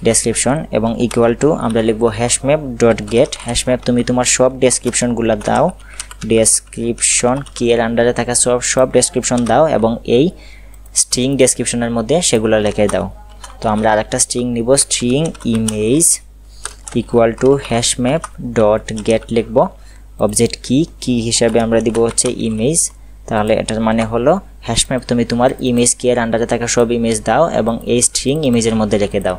ডেসক্রিপশন, এবং ইকুয়াল টু আমরা লিখবো হ্যাশম্যাপ ডট গেট, হ্যাশম্যাপ তুমি তোমার সব ডেসক্রিপশনগুলো দাও, ডেসক্রিপশন কি এর আন্ডারে থাকা সব ডেসক্রিপশন দাও, এবং এই স্ট্রিং ডেসক্রিপশনের মধ্যে সেগুলো লিখে দাও। তো আমরা আরেকটা স্ট্রিং নিব, string image equal to হ্যাশম্যাপ dot gate লিখব, অবজেক্ট কি হিসাবে আমরা দিব হচ্ছে ইমেজ। তাহলে এটার মানে হলো হ্যাশম্যাপ তুমি তোমার ইমেজ কি এর আন্ডারে থাকা সব ইমেজ দাও এবং এই স্ট্রিং ইমেজের মধ্যে রেখে দাও।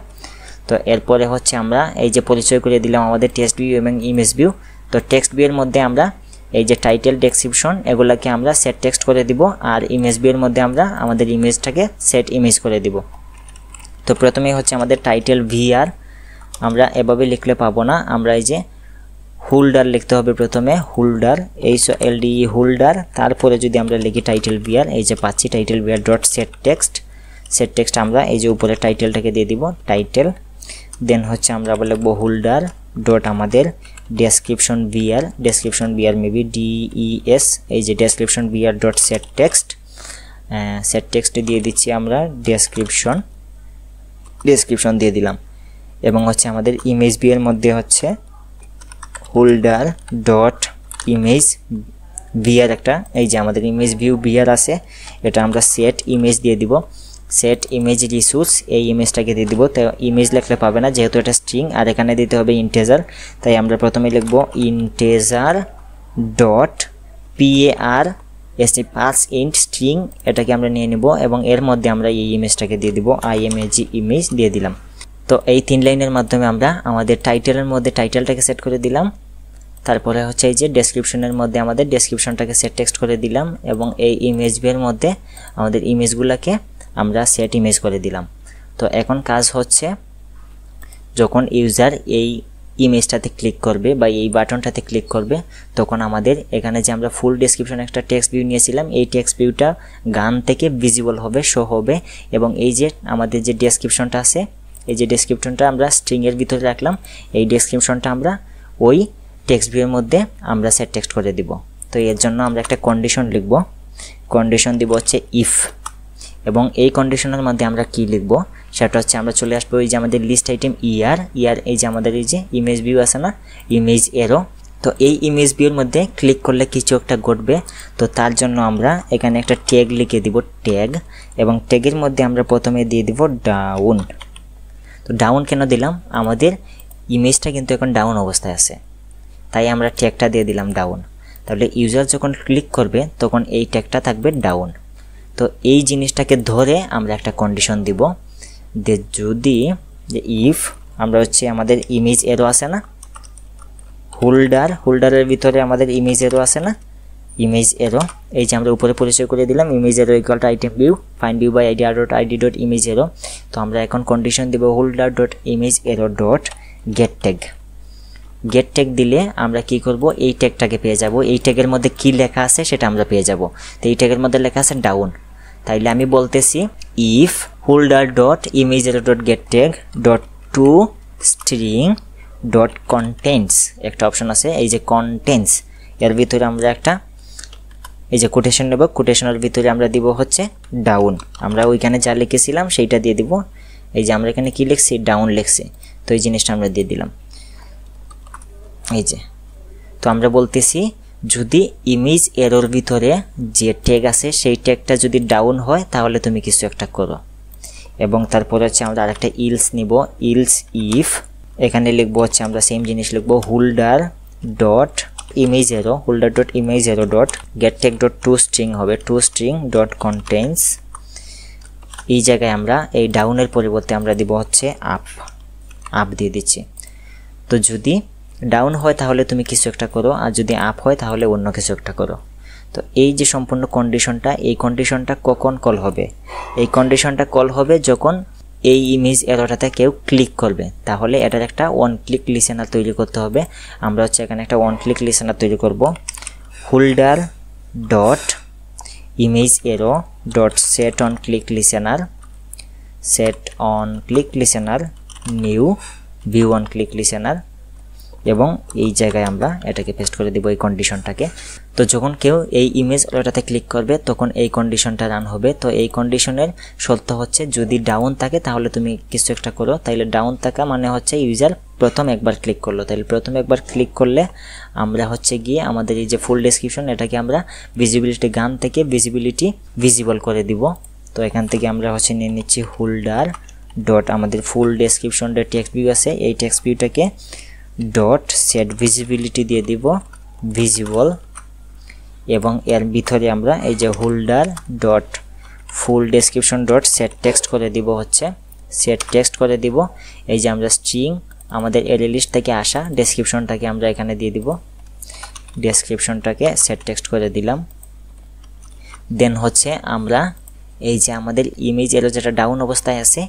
তো এরপরে হচ্ছে আমরা এই যে পরিচয় করে দিলাম আমাদের টেক্সট ভিউ এবং ইমেজ ভিউ। তো টেক্সট ভিউ এর মধ্যে আমরা এই যে টাইটেল, ডেসক্রিপশন এগুলাকে আমরা সেট টেক্সট করে দিব, আর ইমেজ ভিউ এর মধ্যে আমরা আমাদের ইমেজটাকে সেট ইমেজ করে দিব। তো প্রথমেই হচ্ছে আমাদের টাইটেল ভিআর, আমরা এভাবে লিখলে পাবো না, আমরা এই যে হোল্ডার লিখতে হবে প্রথমে, হোল্ডার HLDE হোল্ডার, তারপরে যদি আমরা লিখি টাইটেল ভিআর, এই যে পাচ্ছি title VR dot set text আমরা এই যে উপরে টাইটেলটাকে দিয়ে দিব টাইটেল, দেন হচ্ছে আমরা আবার লিখবো হোল্ডার ডট আমাদের ডেসক্রিপশন ভিআর মেবি DES, এই যে description VR dot set text দিয়ে দিচ্ছি আমরা ডেসক্রিপশন দিয়ে দিলাম, এবং হচ্ছে আমাদের ইমেজ ভিউ এর মধ্যে হচ্ছে হোল্ডার ডট ইমেজ ভিআর একটা, এই যে আমাদের ইমেজ ভিউ ভিআর আছে, এটা আমরা সেট ইমেজ দিয়ে দিব, সেট ইমেজ রিসোর্স, এই ইমেজটাকে দিয়ে দিব। তো ইমেজ লিখলে পাবে না যেহেতু এটা স্ট্রিং, আর এখানে দিতে হবে ইন্টেজার, তাই আমরা প্রথমে লিখবো integer dot PAR pass int string, এটাকে আমরা নিয়ে নিব এবং এর মধ্যে আমরা এই ইমেজটাকে দিয়ে দিব, IMG ইমেজ দিয়ে দিলাম। তো এই 3 লাইনের মাধ্যমে আমরা আমাদের টাইটেলের মধ্যে টাইটেলটাকে সেট করে দিলাম, তারপরে হচ্ছে এই যে ডেসক্রিপশনের মধ্যে আমাদের ডেসক্রিপশনটাকে সেট টেক্সট করে দিলাম, এবং এই ইমেজ ভিউয়ের মধ্যে আমাদের ইমেজগুলোকে আমরা সেট ইমেজ করে দিলাম। তো এখন কাজ হচ্ছে যখন ইউজার এই ইমেজটাতে ক্লিক করবে বা এই বাটনটাতে ক্লিক করবে তখন আমাদের এখানে যে আমরা ফুল ডেসক্রিপশন একটা টেক্সট ভিউ নিয়েছিলাম এই টেক্সট ভিউটা গান থেকে ভিজিবল হবে, শো হবে, এবং এই যে আমাদের যে ডেসক্রিপশনটা আছে এই যে ডেসক্রিপশনটা আমরা স্ট্রিং এর ভিতরে রাখলাম, এই ডেসক্রিপশনটা আমরা ওই টেক্সট ভিউয়ের মধ্যে আমরা সেট টেক্সট করে দিব। তো এর জন্য আমরা একটা কন্ডিশন লিখব, কন্ডিশন দিব হচ্ছে ইফ, এবং এই কন্ডিশনের মধ্যে আমরা কি লিখব সেটা হচ্ছে আমরা চলে আসবো এই যে আমাদের লিস্ট আইটেম ইয়ার, এই যে আমাদের এই যে ইমেজ ভিউ আছে না, ইমেজ এরো, তো এই ইমেজ ভিউর মধ্যে ক্লিক করলে কিছু একটা ঘটবে। তো তার জন্য আমরা এখানে একটা ট্যাগ লিখে দিব, ট্যাগ, এবং ট্যাগের মধ্যে আমরা প্রথমে দিয়ে দিব ডাউন। তো ডাউন কেন দিলাম, আমাদের ইমেজটা কিন্তু এখন ডাউন অবস্থায় আছে, তাই আমরা ট্যাগটা দিয়ে দিলাম ডাউন। তাহলে ইউজার যখন ক্লিক করবে তখন এই ট্যাগটা থাকবে ডাউন। তো এই জিনিসটাকে ধরে আমরা একটা কন্ডিশন দিব যে যদি ইফ আমরা হচ্ছে আমাদের ইমেজ এরো আছে না, হোল্ডারের ভিতরে আমাদের ইমেজ এরো আছে না, ইমেজ এরো, এই যে আমরা উপরে পরিচয় করে দিলাম image arrow equal to item view find view by id dot image arrow. তো আমরা এখন কন্ডিশন দিব holder dot image arrow dot get tag দিলে আমরা কি করব, এই ট্যাগটাকে পেয়ে যাব, এই ট্যাগের মধ্যে কি লেখা আছে সেটা আমরা পেয়ে যাব। তো এই ট্যাগের মধ্যে লেখা আছে ডাউন, তাইলে আমি বলতেছি if holder dot image arrow dot get tag dot two string dot contents একটা অপশন আছে, এই যে কন্টেন্টস, এর ভিতরে আমরা একটা এই যে কোটেশন নেব, কোটেশনের ভিতরে আমরা দিব হচ্ছে ডাউন, আমরা ওইখানে যা লিখেছিলাম সেইটা দিয়ে দিব। এই যে আমরা এখানে কি লিখছি, ডাউন লিখছি, তো এই জিনিসটা আমরা দিয়ে দিলাম। এই যে তো আমরা বলতেছি যদি ইমেজ এরোর ভিতরে যে ট্যাগ আছে সেই ট্যাগটা যদি ডাউন হয় তাহলে তুমি কিছু একটা করো। এবং তারপর হচ্ছে আমরা আরেকটা ইলস নিব, ইলস ইফ, এখানে লিখবো হচ্ছে আমরা সেম জিনিস লিখবো হোল্ডার ডট ইমেজ এরো, holder dot image arrow dot get tag dot two string হবে, টু স্ট্রিং ডট কন্টেন্টস। এই জায়গায় আমরা এই ডাউনের পরিবর্তে আমরা দিব হচ্ছে আপ দিয়ে দিচ্ছি। তো যদি ডাউন হয় তাহলে তুমি কিছু একটা করো, আর যদি আপ হয় তাহলে অন্য কিছু একটা করো। তো এই যে সম্পূর্ণ কন্ডিশনটা, এই কন্ডিশনটা কখন কল হবে, এই কন্ডিশনটা কল হবে যখন এই ইমেজ এরোটাতে কেউ ক্লিক করবে, তাহলে এটার একটা ওয়ান ক্লিক লিসেনার তৈরি করতে হবে। আমরা হচ্ছে এখানে একটা ওয়ান ক্লিক লিসেনার তৈরি করব, holder dot image arrow dot set on click listener new view on click listener, এবং এই জায়গায় আমরা এটাকে পেস্ট করে দেব এই কন্ডিশনটাকে। তো যখন কেউ এই ইমেজ ওটাতে ক্লিক করবে তখন এই কন্ডিশনটা রান হবে। তো এই কন্ডিশনের শর্ত হচ্ছে যদি ডাউন থাকে তাহলে তুমি কিছু একটা করো, তাইলে ডাউন থাকা মানে হচ্ছে ইউজার প্রথম একবার ক্লিক করলো, তাইলে প্রথম একবার ক্লিক করলে আমরা হচ্ছে গিয়ে আমাদের এই যে ফুল ডেসক্রিপশন এটাকে আমরা ভিজিবিলিটি গান থেকে ভিজিবল করে দিব। তো এখান থেকে আমরা হচ্ছে নিয়ে নিচ্ছি হোল্ডার ডট আমাদের ফুল ডেসক্রিপশন টেক্সট ভিউ আছে, এই টেক্সট ভিউটাকে ডট সেট ভিজিবিলিটি দিয়ে দিব ভিজিবল, এবং এর ভিতরে আমরা এই যে হোল্ডার ডট ফুল ডেসক্রিপশন ডট সেট টেক্সট করে দিব হচ্ছে সেট টেক্সট করে দিব। এই যে আমরা স্ট্রিং আমাদের এরে লিস্ট থেকে আসা ডেসক্রিপশনটাকে আমরা এখানে দিয়ে দিব, ডেসক্রিপশনটাকে সেট টেক্সট করে দিলাম। দেন হচ্ছে আমরা এই যে আমাদের ইমেজ এরো যেটা ডাউন অবস্থায় আছে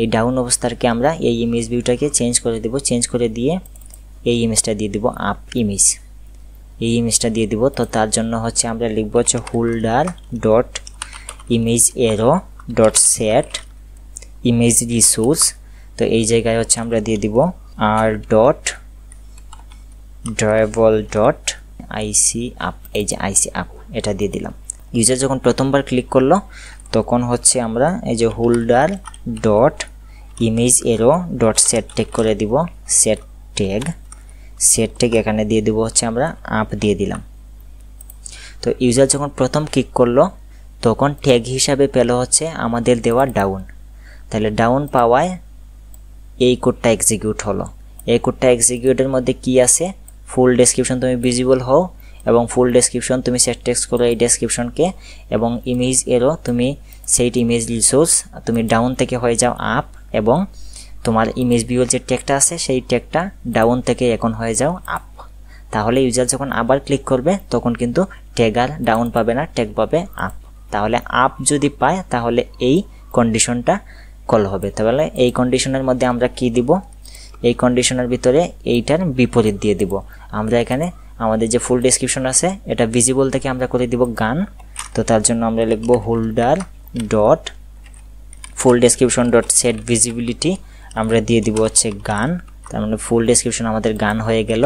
এই ডাউন অবস্থাকে আমরা এই ইমেজ ভিউটাকে চেঞ্জ করে দেব, চেঞ্জ করে দিয়ে এই ইমেজটা দিয়ে দিব আপ ইমেজ, এই ইমেজটা দিয়ে দিব। তো তার জন্য হচ্ছে আমরা লিখব হচ্ছে holder dot image arrow dot set image resource. তো এই জায়গায় হচ্ছে আমরা দিয়ে দিব আর ডট ড্রয়েবল ডট আইসি আপ, এই যে আইসি আপ এটা দিয়ে দিলাম। ইউজার যখন প্রথমবার ক্লিক করলো তখন হচ্ছে আমরা এই যে holder dot image arrow dot set tag করে দিব, সেট ট্যাগ এখানে দিয়ে দিব হচ্ছে আমরা আপ দিয়ে দিলাম। তো ইউজার যখন প্রথম ক্লিক করলো তখন ট্যাগ হিসাবে পেল হচ্ছে আমাদের দেওয়া ডাউন, তাহলে ডাউন পাওয়ায় এই কোডটা এক্সিকিউট হলো। এই কোডটা এক্সিকিউটের মধ্যে কি আছে, ফুল ডেসক্রিপশন তুমি ভিজিবল হও এবং ফুল ডেসক্রিপশন তুমি সেট টেক্সট করো এই ডেসক্রিপশনকে, এবং ইমেজ এরো তুমি সেইট ইমেজ রিসোর্স তুমি ডাউন থেকে হয়ে যাও আপ, এবং তোমার ইমেজ ভিউর যে ট্যাগটা আছে সেই ট্যাগটা ডাউন থেকে এখন হয়ে যাও আপ। তাহলে ইউজার যখন আবার ক্লিক করবে তখন কিন্তু ট্যাগ আর ডাউন পাবে না, ট্যাগ পাবে আপ। তাহলে আপ যদি পায় তাহলে এই কন্ডিশনটা কল হবে। তাহলে এই কন্ডিশনের মধ্যে আমরা কি দিব, এই কন্ডিশনের ভিতরে এইটার বিপরীত দিয়ে দিব। আমরা এখানে আমাদের যে ফুল ডেসক্রিপশন আছে এটা ভিজিবল থেকে আমরা করে দিব গান। তো তার জন্য আমরা লিখব হোল্ডার ডট ফুল ডেসক্রিপশন ডট সেট ভিজিবিলিটি, আমরা দিয়ে দিব হচ্ছে গান। তার মানে ফুল ডেসক্রিপশন আমাদের গান হয়ে গেল,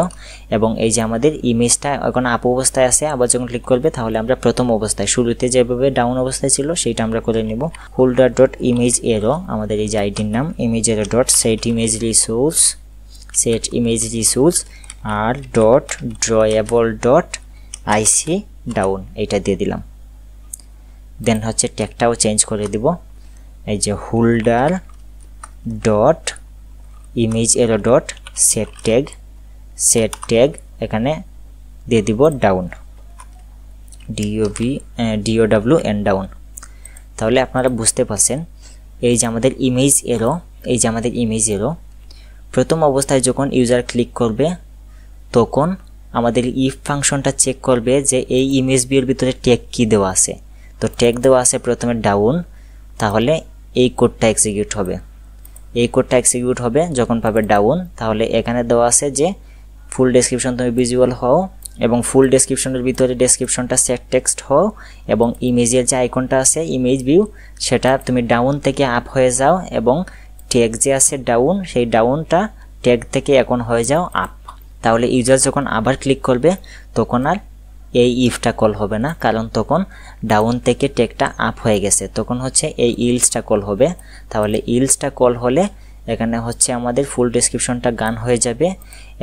এবং এই যে আমাদের ইমেজটা এখন আপ অবস্থায় আছে, আবার যখন ক্লিক করবে তাহলে আমরা প্রথম অবস্থায় শুরুতে যেভাবে ডাউন অবস্থায় ছিল সেইটা আমরা করে নিব। হোল্ডার ডট ইমেজ এরো আমাদের এই যে আইডির নাম, image arrow dot set image resource R dot drawable dot IC down এইটা দিয়ে দিলাম। দেন হচ্ছে ট্যাগটাও চেঞ্জ করে দিব, এই যে holder dot image arrow dot set tag এখানে দিয়ে দিব ডাউন, DOWN ডাউন। তাহলে আপনারা বুঝতে পারছেন এই যে আমাদের ইমেজ এরো প্রথম অবস্থায় যখন ইউজার ক্লিক করবে তখন আমাদের ইফ ফাংশনটা চেক করবে যে এই ইমেজ ভিউর ভিতরে ট্যাগ কি দেওয়া আছে। তো ট্যাগ দেওয়া আছে প্রথমে ডাউন, তাহলে এই কোডটা এক্সিকিউট হবে যখন পাবে ডাউন। তাহলে এখানে দেওয়া আছে যে ফুল ডেসক্রিপশন তুমি ভিজুয়াল হও এবং ফুল ডেসক্রিপশনের ভিতরে ডেসক্রিপশনটা সেট টেক্সট হও এবং ইমেজের যে আইকনটা আছে ইমেজ ভিউ সেটা তুমি ডাউন থেকে আপ হয়ে যাও এবং ট্যাগ যে আছে ডাউন সেই ডাউনটা ট্যাগ থেকে এখন হয়ে যাও আপ। তাহলে ইউজার যখন আবার ক্লিক করবে তখন আর এই ইফটা কল হবে না, কারণ তখন ডাউন থেকে ট্যাগটা আপ হয়ে গেছে, তখন হচ্ছে এই ইলসটা কল হবে। তাহলে ইলসটা কল হলে এখানে হচ্ছে আমাদের ফুল ডেসক্রিপশনটা গান হয়ে যাবে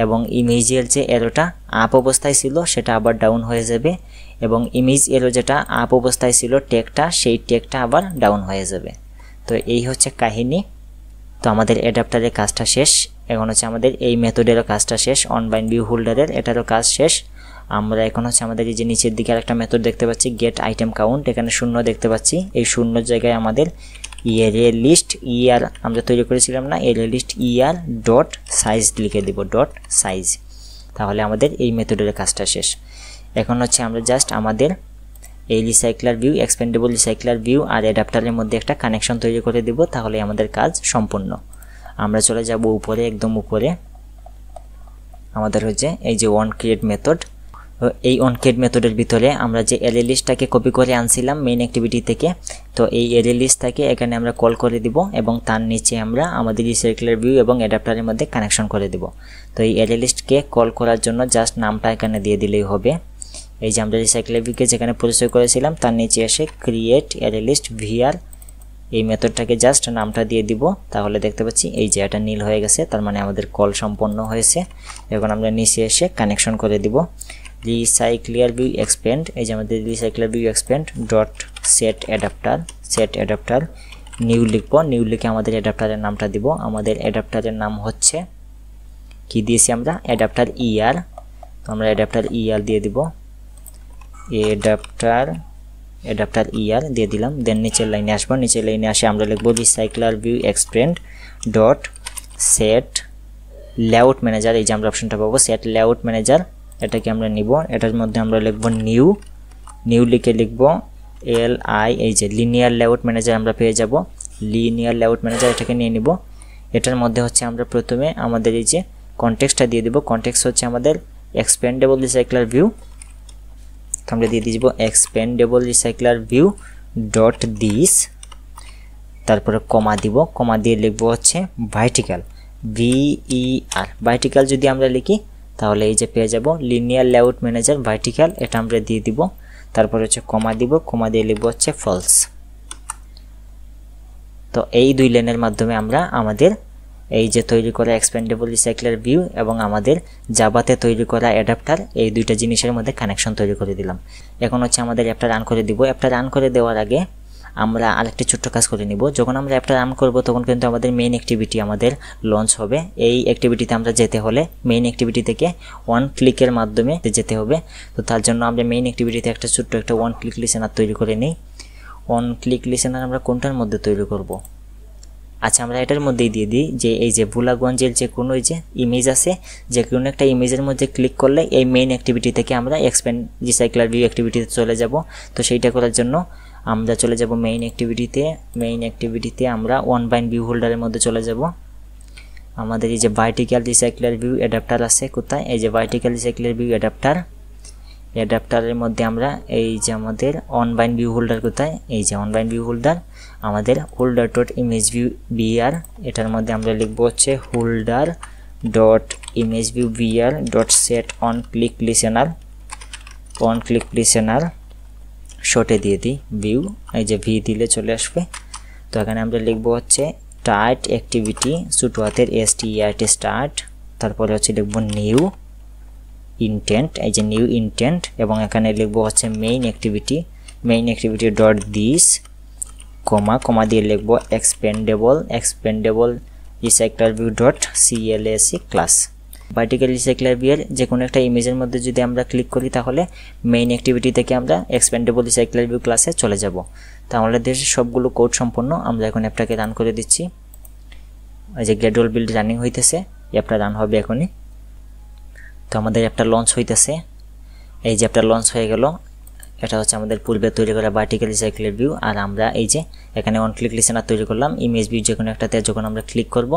এবং ইমেজের যে এরোটা আপ অবস্থায় ছিল সেটা আবার ডাউন হয়ে যাবে এবং ইমেজ এরো যেটা আপ অবস্থায় ছিল ট্যাগটা সেই ট্যাগটা আবার ডাউন হয়ে যাবে। তো এই হচ্ছে কাহিনী। তো আমাদের অ্যাডাপ্টারের কাজটা শেষ। এখন হচ্ছে আমাদের এই মেথডেরও কাজটা শেষ, অনবাইন্ড ভিউ হোল্ডারের এটারও কাজ শেষ। আমরা এখন হচ্ছে আমাদের এই যে নিচের দিকে আরেকটা মেথড দেখতে পাচ্ছি গেট আইটেম কাউন্ট, এখানে 0 দেখতে পাচ্ছি। এই 0 জায়গায় আমাদের এরে লিস্ট ইয়ার আমরা তৈরি করেছিলাম না, এরে লিস্ট ইয়ার ডট সাইজ লিখে দিব, ডট সাইজ। তাহলে আমাদের এই মেথডের কাজটা শেষ। এখন হচ্ছে আমরা জাস্ট আমাদের এই recycler view, expandable recycler view আর অ্যাডাপ্টারের মধ্যে একটা কানেকশন তৈরি করে দিব, তাহলে আমাদের কাজ সম্পূর্ণ। আমরা চলে যাব উপরে, একদম উপরে আমাদের হচ্ছে এই যে অন ক্রিয়েট মেথড। এই অন ক্রিয়েট মেথডের ভিতরে আমরা যে অ্যারে লিস্টটাকে কপি করে আনছিলাম মেইন অ্যাক্টিভিটি থেকে, তো এই অ্যারে লিস্টটাকে এখানে আমরা কল করে দিব এবং তার নিচে আমরা আমাদের রিসাইক্লার ভিউ এবং অ্যাডাপ্টারের মধ্যে কানেকশন করে দিব। তো এই অ্যারে লিস্টকে কল করার জন্য জাস্ট নামটা এখানে দিয়ে দিলেই হবে। এই যে আমরা রিসাইক্লার ভিউকে যেখানে পরিচয় করেছিলাম তার নিচে এসে ক্রিয়েট অ্যারে লিস্ট ভিআর এই মেথডটাকে জাস্ট নামটা দিয়ে দিব। তাহলে দেখতে পাচ্ছি এই যে এটা নীল হয়ে গেছে, তার মানে আমাদের কল সম্পন্ন হয়েছে। এখন আমরা নিচে এসে কানেকশন করে দিব রিসাইক্লার ভিউ এক্সপেন্ড, এই যে আমাদের রিসাইক্লার view expend dot set adapter new লিখবো, নিউ লিখে আমাদের অ্যাডাপ্টারের নামটা দিব। আমাদের অ্যাডাপ্টারের নাম হচ্ছে কি দিয়েছি আমরা, অ্যাডাপ্টার ইয়ার। তো আমরা অ্যাডাপ্টার ইয়ার দিয়ে দিব, অ্যাডাপ্টার ইয়ার দিয়ে দিলাম। দেন নিচের লাইনে আসবো, নিচের লাইনে আসে আমরা লিখবো রিসাইক্লার view expend dot set layout manager, এই যে আমরা অপশনটা পাবো সেট লেআউট ম্যানেজার, এটাকে আমরা নিব। এটার মধ্যে আমরা লিখবো নিউ লিখে লিখবো LI, এই যে লিনিয়ার লেআউট ম্যানেজার আমরা পেয়ে যাব, লিনিয়ার লেআউট ম্যানেজার এটাকে নিয়ে নিব। এটার মধ্যে হচ্ছে আমরা প্রথমে আমাদের এই যে কনটেক্সটটা দিয়ে দিব, কনটেক্সট হচ্ছে আমাদের এক্সপেন্ডেবল রিসাইক্লার ভিউ, আমরা দিয়ে দিব expandable recycler view dot this, তারপরে কমা দিব, কমা দিয়ে লিখবো হচ্ছে ভার্টিক্যাল VER, ভার্টিক্যাল যদি আমরা লিখি তাহলে এই যে পেয়ে যাব লিনিয়ার লেআউট ম্যানেজার ভার্টিক্যাল, এটা আমরা দিয়ে দিব। তারপরে হচ্ছে কমা দিব, কমা দিয়ে লিখবো হচ্ছে ফলস। তো এই দুই লাইনের মাধ্যমে আমরা আমাদের এই যে তৈরি করা এক্সপেন্ডেবল রিসাইক্লার ভিউ এবং আমাদের জাভাতে তৈরি করা অ্যাডাপ্টার এই দুইটা জিনিসের মধ্যে কানেকশন তৈরি করে দিলাম। এখন হচ্ছে আমাদের অ্যাপটা রান করে দিব। অ্যাপটা রান করে দেওয়ার আগে আমরা আরেকটি ছোট্ট কাজ করে নিব। যখন আমরা অ্যাপটা রান করব তখন কিন্তু আমাদের মেইন অ্যাক্টিভিটি আমাদের লঞ্চ হবে। এই অ্যাক্টিভিটিতে আমরা যেতে হলে মেইন অ্যাক্টিভিটি থেকে ওয়ান ক্লিকের মাধ্যমে যেতে হবে। তো তার জন্য আমরা মেইন অ্যাক্টিভিটিতে একটা ছোট্ট একটা ওয়ান ক্লিক লিসেনার তৈরি করে নিই। ওয়ান ক্লিক লিসেনার আমরা কোনটার মধ্যে তৈরি করব? আচ্ছা, আমরা এটার মধ্যেই দিয়ে দিই যে এই যে ভোলাগঞ্জের যে কোনো এই যে ইমেজ আছে, যে কোনো একটা ইমেজের মধ্যে ক্লিক করলে এই মেইন অ্যাক্টিভিটি থেকে আমরা এক্সপেন্ড রিসাইক্লার ভিউ অ্যাক্টিভিটিতে চলে যাব। তো সেইটা করার জন্য আমরা চলে যাব মেইন অ্যাক্টিভিটিতে আমরা অনবাইন্ড ভিউ হোল্ডারের মধ্যে চলে যাব। আমাদের এই যে ভার্টিক্যাল রিসাইক্লার ভিউ অ্যাডাপ্টার আছে কোথায়, এই যে ভার্টিক্যাল রিসাইক্লার ভিউ অ্যাডাপ্টারের মধ্যে আমরা এই যে আমাদের অনবাইন্ড ভিউ হোল্ডার কোথায়, এই যে অনবাইন্ড ভিউ হোল্ডার আমাদের holder dot image view VR, এটার মধ্যে আমরা লিখবো হচ্ছে holder dot image view VR dot set on click listener শর্টে দিয়ে দিই ভিউ, এই যে ভি দিলে চলে আসবে। তো এখানে আমরা লিখবো হচ্ছে স্টার্ট অ্যাক্টিভিটি ছোটো হাতের START স্টার্ট, তারপরে হচ্ছে লিখবো নিউ ইনটেন্ট, এই যে নিউ ইনটেন্ট, এবং এখানে লিখবো হচ্ছে মেইন অ্যাক্টিভিটি ডট দিস কমা দিয়ে লিখবো expandable recycler view dot CLAC class. Vertical রিসাইক্লার ভিউয়ের যে কোনো একটা ইমেজের মধ্যে যদি আমরা ক্লিক করি তাহলে মেইন অ্যাক্টিভিটি থেকে আমরা এক্সপেন্ডেবল রিসাইক্লার ভিউ ক্লাসে চলে যাব। তো আমাদের দেশে সবগুলো কোড সম্পন্ন। আমরা এখন অ্যাপটাকে রান করে দিচ্ছি। এই যে গ্রেডুয়াল বিল্ড রানিং হইতেছে, অ্যাপটা রান হবে এখনই। তো আমাদের অ্যাপটা লঞ্চ হইতেছে, এই যে অ্যাপটা লঞ্চ হয়ে গেল। এটা হচ্ছে আমাদের পূর্বে তৈরি করা ভার্টিক্যাল রিসাইক্লার ভিউ। আর আমরা এই যে এখানে অন ক্লিক লিসেনার তৈরি করলাম। ইমেজ ভিউ যে কোনো একটাতে যখন আমরা ক্লিক করব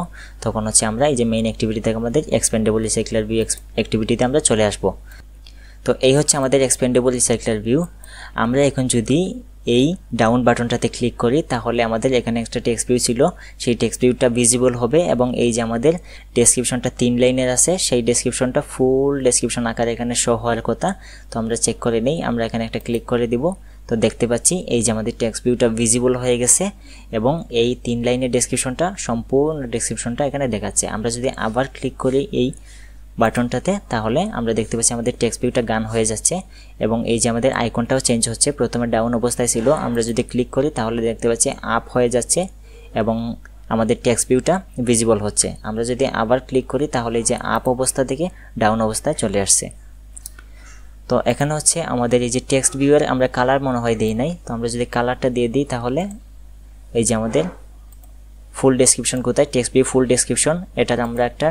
তখন হচ্ছে আমরা এই যে মেইন অ্যাক্টিভিটি থেকে আমাদের এক্সপেন্ডেবল রিসাইক্লার ভিউ অ্যাক্টিভিটিতে আমরা চলে আসব। তো এই হচ্ছে আমাদের এক্সপেন্ডেবল রিসাইক্লার ভিউ। আমরা এখন যদি এই ডাউন বাটনটাতে ক্লিক করি তাহলে আমাদের এখানে একটা টেক্সট ভিউ ছিল, সেই টেক্সট ভিউটা ভিজিবল হবে এবং এই যে আমাদের ডেসক্রিপশনটা 3 লাইনের আছে সেই ডেসক্রিপশনটা ফুল ডেসক্রিপশন আকারে এখানে শো হওয়ার কথা। তো আমরা চেক করে নেই, আমরা এখানে একটা ক্লিক করে দিব। তো দেখতে পাচ্ছি এই যে আমাদের টেক্সট ভিউটা ভিজিবল হয়ে গেছে এবং এই 3 লাইনের ডেসক্রিপশনটা সম্পূর্ণ ডেসক্রিপশনটা এখানে দেখাচ্ছে। আমরা যদি আবার ক্লিক করি এই বাটনটাতে তাহলে আমরা দেখতে পাচ্ছি আমাদের টেক্সট ভিউটা গান হয়ে যাচ্ছে এবং এই যে আমাদের আইকনটাও চেঞ্জ হচ্ছে। প্রথমে ডাউন অবস্থায় ছিল, আমরা যদি ক্লিক করি তাহলে দেখতে পাচ্ছি আপ হয়ে যাচ্ছে এবং আমাদের টেক্সট ভিউটা ভিজিবল হচ্ছে। আমরা যদি আবার ক্লিক করি তাহলে এই যে আপ অবস্থা থেকে ডাউন অবস্থায় চলে আসছে। তো এখানে হচ্ছে আমাদের এই যে টেক্সট ভিউয়ের আমরা কালার মনে হয় দেই নাই, তো আমরা যদি কালারটা দিয়ে দিই তাহলে এই যে আমাদের ফুল ডেসক্রিপশন কোথায়, টেক্সট ভিউ ফুল ডেসক্রিপশন, এটার আমরা একটা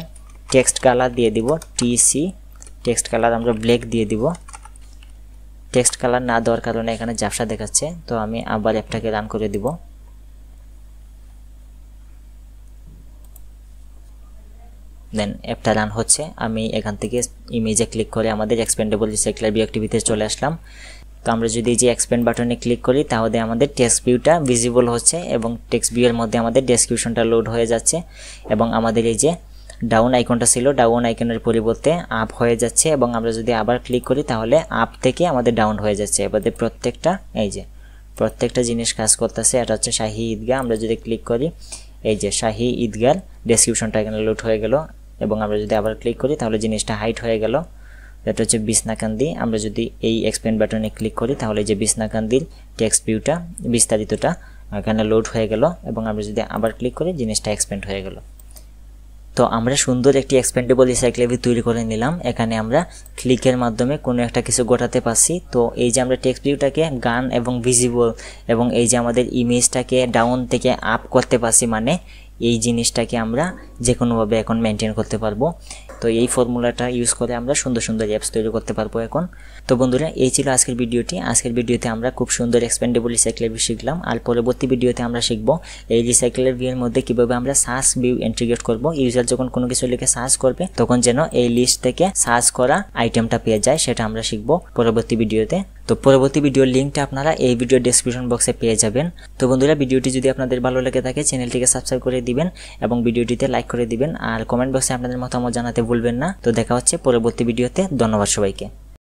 টেক্সট কালার দিয়ে দিব টিসি, টেক্সট কালার আমরা ব্ল্যাক দিয়ে দিব। টেক্সট কালার না দেওয়ার কারণে এখানে ঝাপসা দেখাচ্ছে, তো আমি আবার অ্যাপটাকে রান করে দিব। দেন অ্যাপটা রান হচ্ছে। আমি এখান থেকে ইমেজে ক্লিক করে আমাদের এক্সপেন্ডেবল রিসাইক্লার ভিউ অ্যাক্টিভিটিতে চলে আসলাম। তো আমরা যদি এই যে এক্সপ্যান্ড বাটনে ক্লিক করি তাহলে আমাদের টেক্সট ভিউটা ভিজিবল হচ্ছে এবং টেক্সট ভিউয়ের মধ্যে আমাদের ডেসক্রিপশনটা লোড হয়ে যাচ্ছে এবং আমাদের এই যে ডাউন আইকনটা ছিল ডাউন আইকনের পরিবর্তে আপ হয়ে যাচ্ছে এবং আমরা যদি আবার ক্লিক করি তাহলে আপ থেকে আমাদের ডাউন হয়ে যাচ্ছে। এবারে প্রত্যেকটা জিনিস কাজ করতেছে। এটা হচ্ছে শাহী ঈদগাহ। আমরা যদি ক্লিক করি এই যে শাহী ঈদগাহর ডেসক্রিপশনটা এখানে লোড হয়ে গেল এবং আমরা যদি আবার ক্লিক করি তাহলে জিনিসটা হাইট হয়ে গেল। এটা হচ্ছে বিছনাকান্দি। আমরা যদি এই এক্সপ্যান্ড বাটনে ক্লিক করি তাহলে যে বিছনাকান্দির টেক্সট ভিউটা বিস্তারিতটা এখানে লোড হয়ে গেল এবং আমরা যদি আবার ক্লিক করি জিনিসটা এক্সপ্যান্ড হয়ে গেল। তো আমরা সুন্দর একটি এক্সপেন্ডেবল রিসাইক্লার ভিউ তৈরি করে নিলাম। এখানে আমরা ক্লিকের মাধ্যমে কোনো একটা কিছু গোটাতে পারছি। তো এই যে আমরা টেক্সট ভিউটাকে গান এবং ভিজিবল এবং এই যে আমাদের ইমেজটাকে ডাউন থেকে আপ করতে পারছি, মানে এই জিনিসটাকে আমরা যে কোনোভাবে এখন মেনটেন করতে পারবো। তো এই ফর্মুলাটা ইউজ করে আমরা সুন্দর সুন্দর অ্যাপস তৈরি করতে পারবো এখন। তো বন্ধুরা এই ছিল আজকের ভিডিওটি। আজকের ভিডিওতে আমরা খুব সুন্দর এক্সপেন্ডেবল রিসাইক্লার ভিউ শিখলাম। আর পরবর্তী ভিডিওতে আমরা শিখবো এই রিসাইক্লার ভিউয়ের মধ্যে কিভাবে আমরা সার্চ ভিউ ইন্টিগ্রেট করব। ইউজার যখন কোনো কিছু লিখে সার্চ করবে তখন যেন এই লিস্ট থেকে সার্চ করা আইটেমটা পেয়ে যায়, সেটা আমরা শিখবো পরবর্তী ভিডিওতে। তো পরবর্তী ভিডিওর লিঙ্কটা আপনারা এই ভিডিও ডেসক্রিপশন বক্সে পেয়ে যাবেন। তো বন্ধুরা ভিডিওটি যদি আপনাদের ভালো লেগে থাকে চ্যানেলটিকে সাবস্ক্রাইব করে দিবেন এবং ভিডিওটিতে লাইক করে দিবেন আর কমেন্ট বক্সে আপনাদের মতামত জানাতে ভুলবেন না। তো দেখা হচ্ছে পরবর্তী ভিডিওতে। ধন্যবাদ সবাইকে।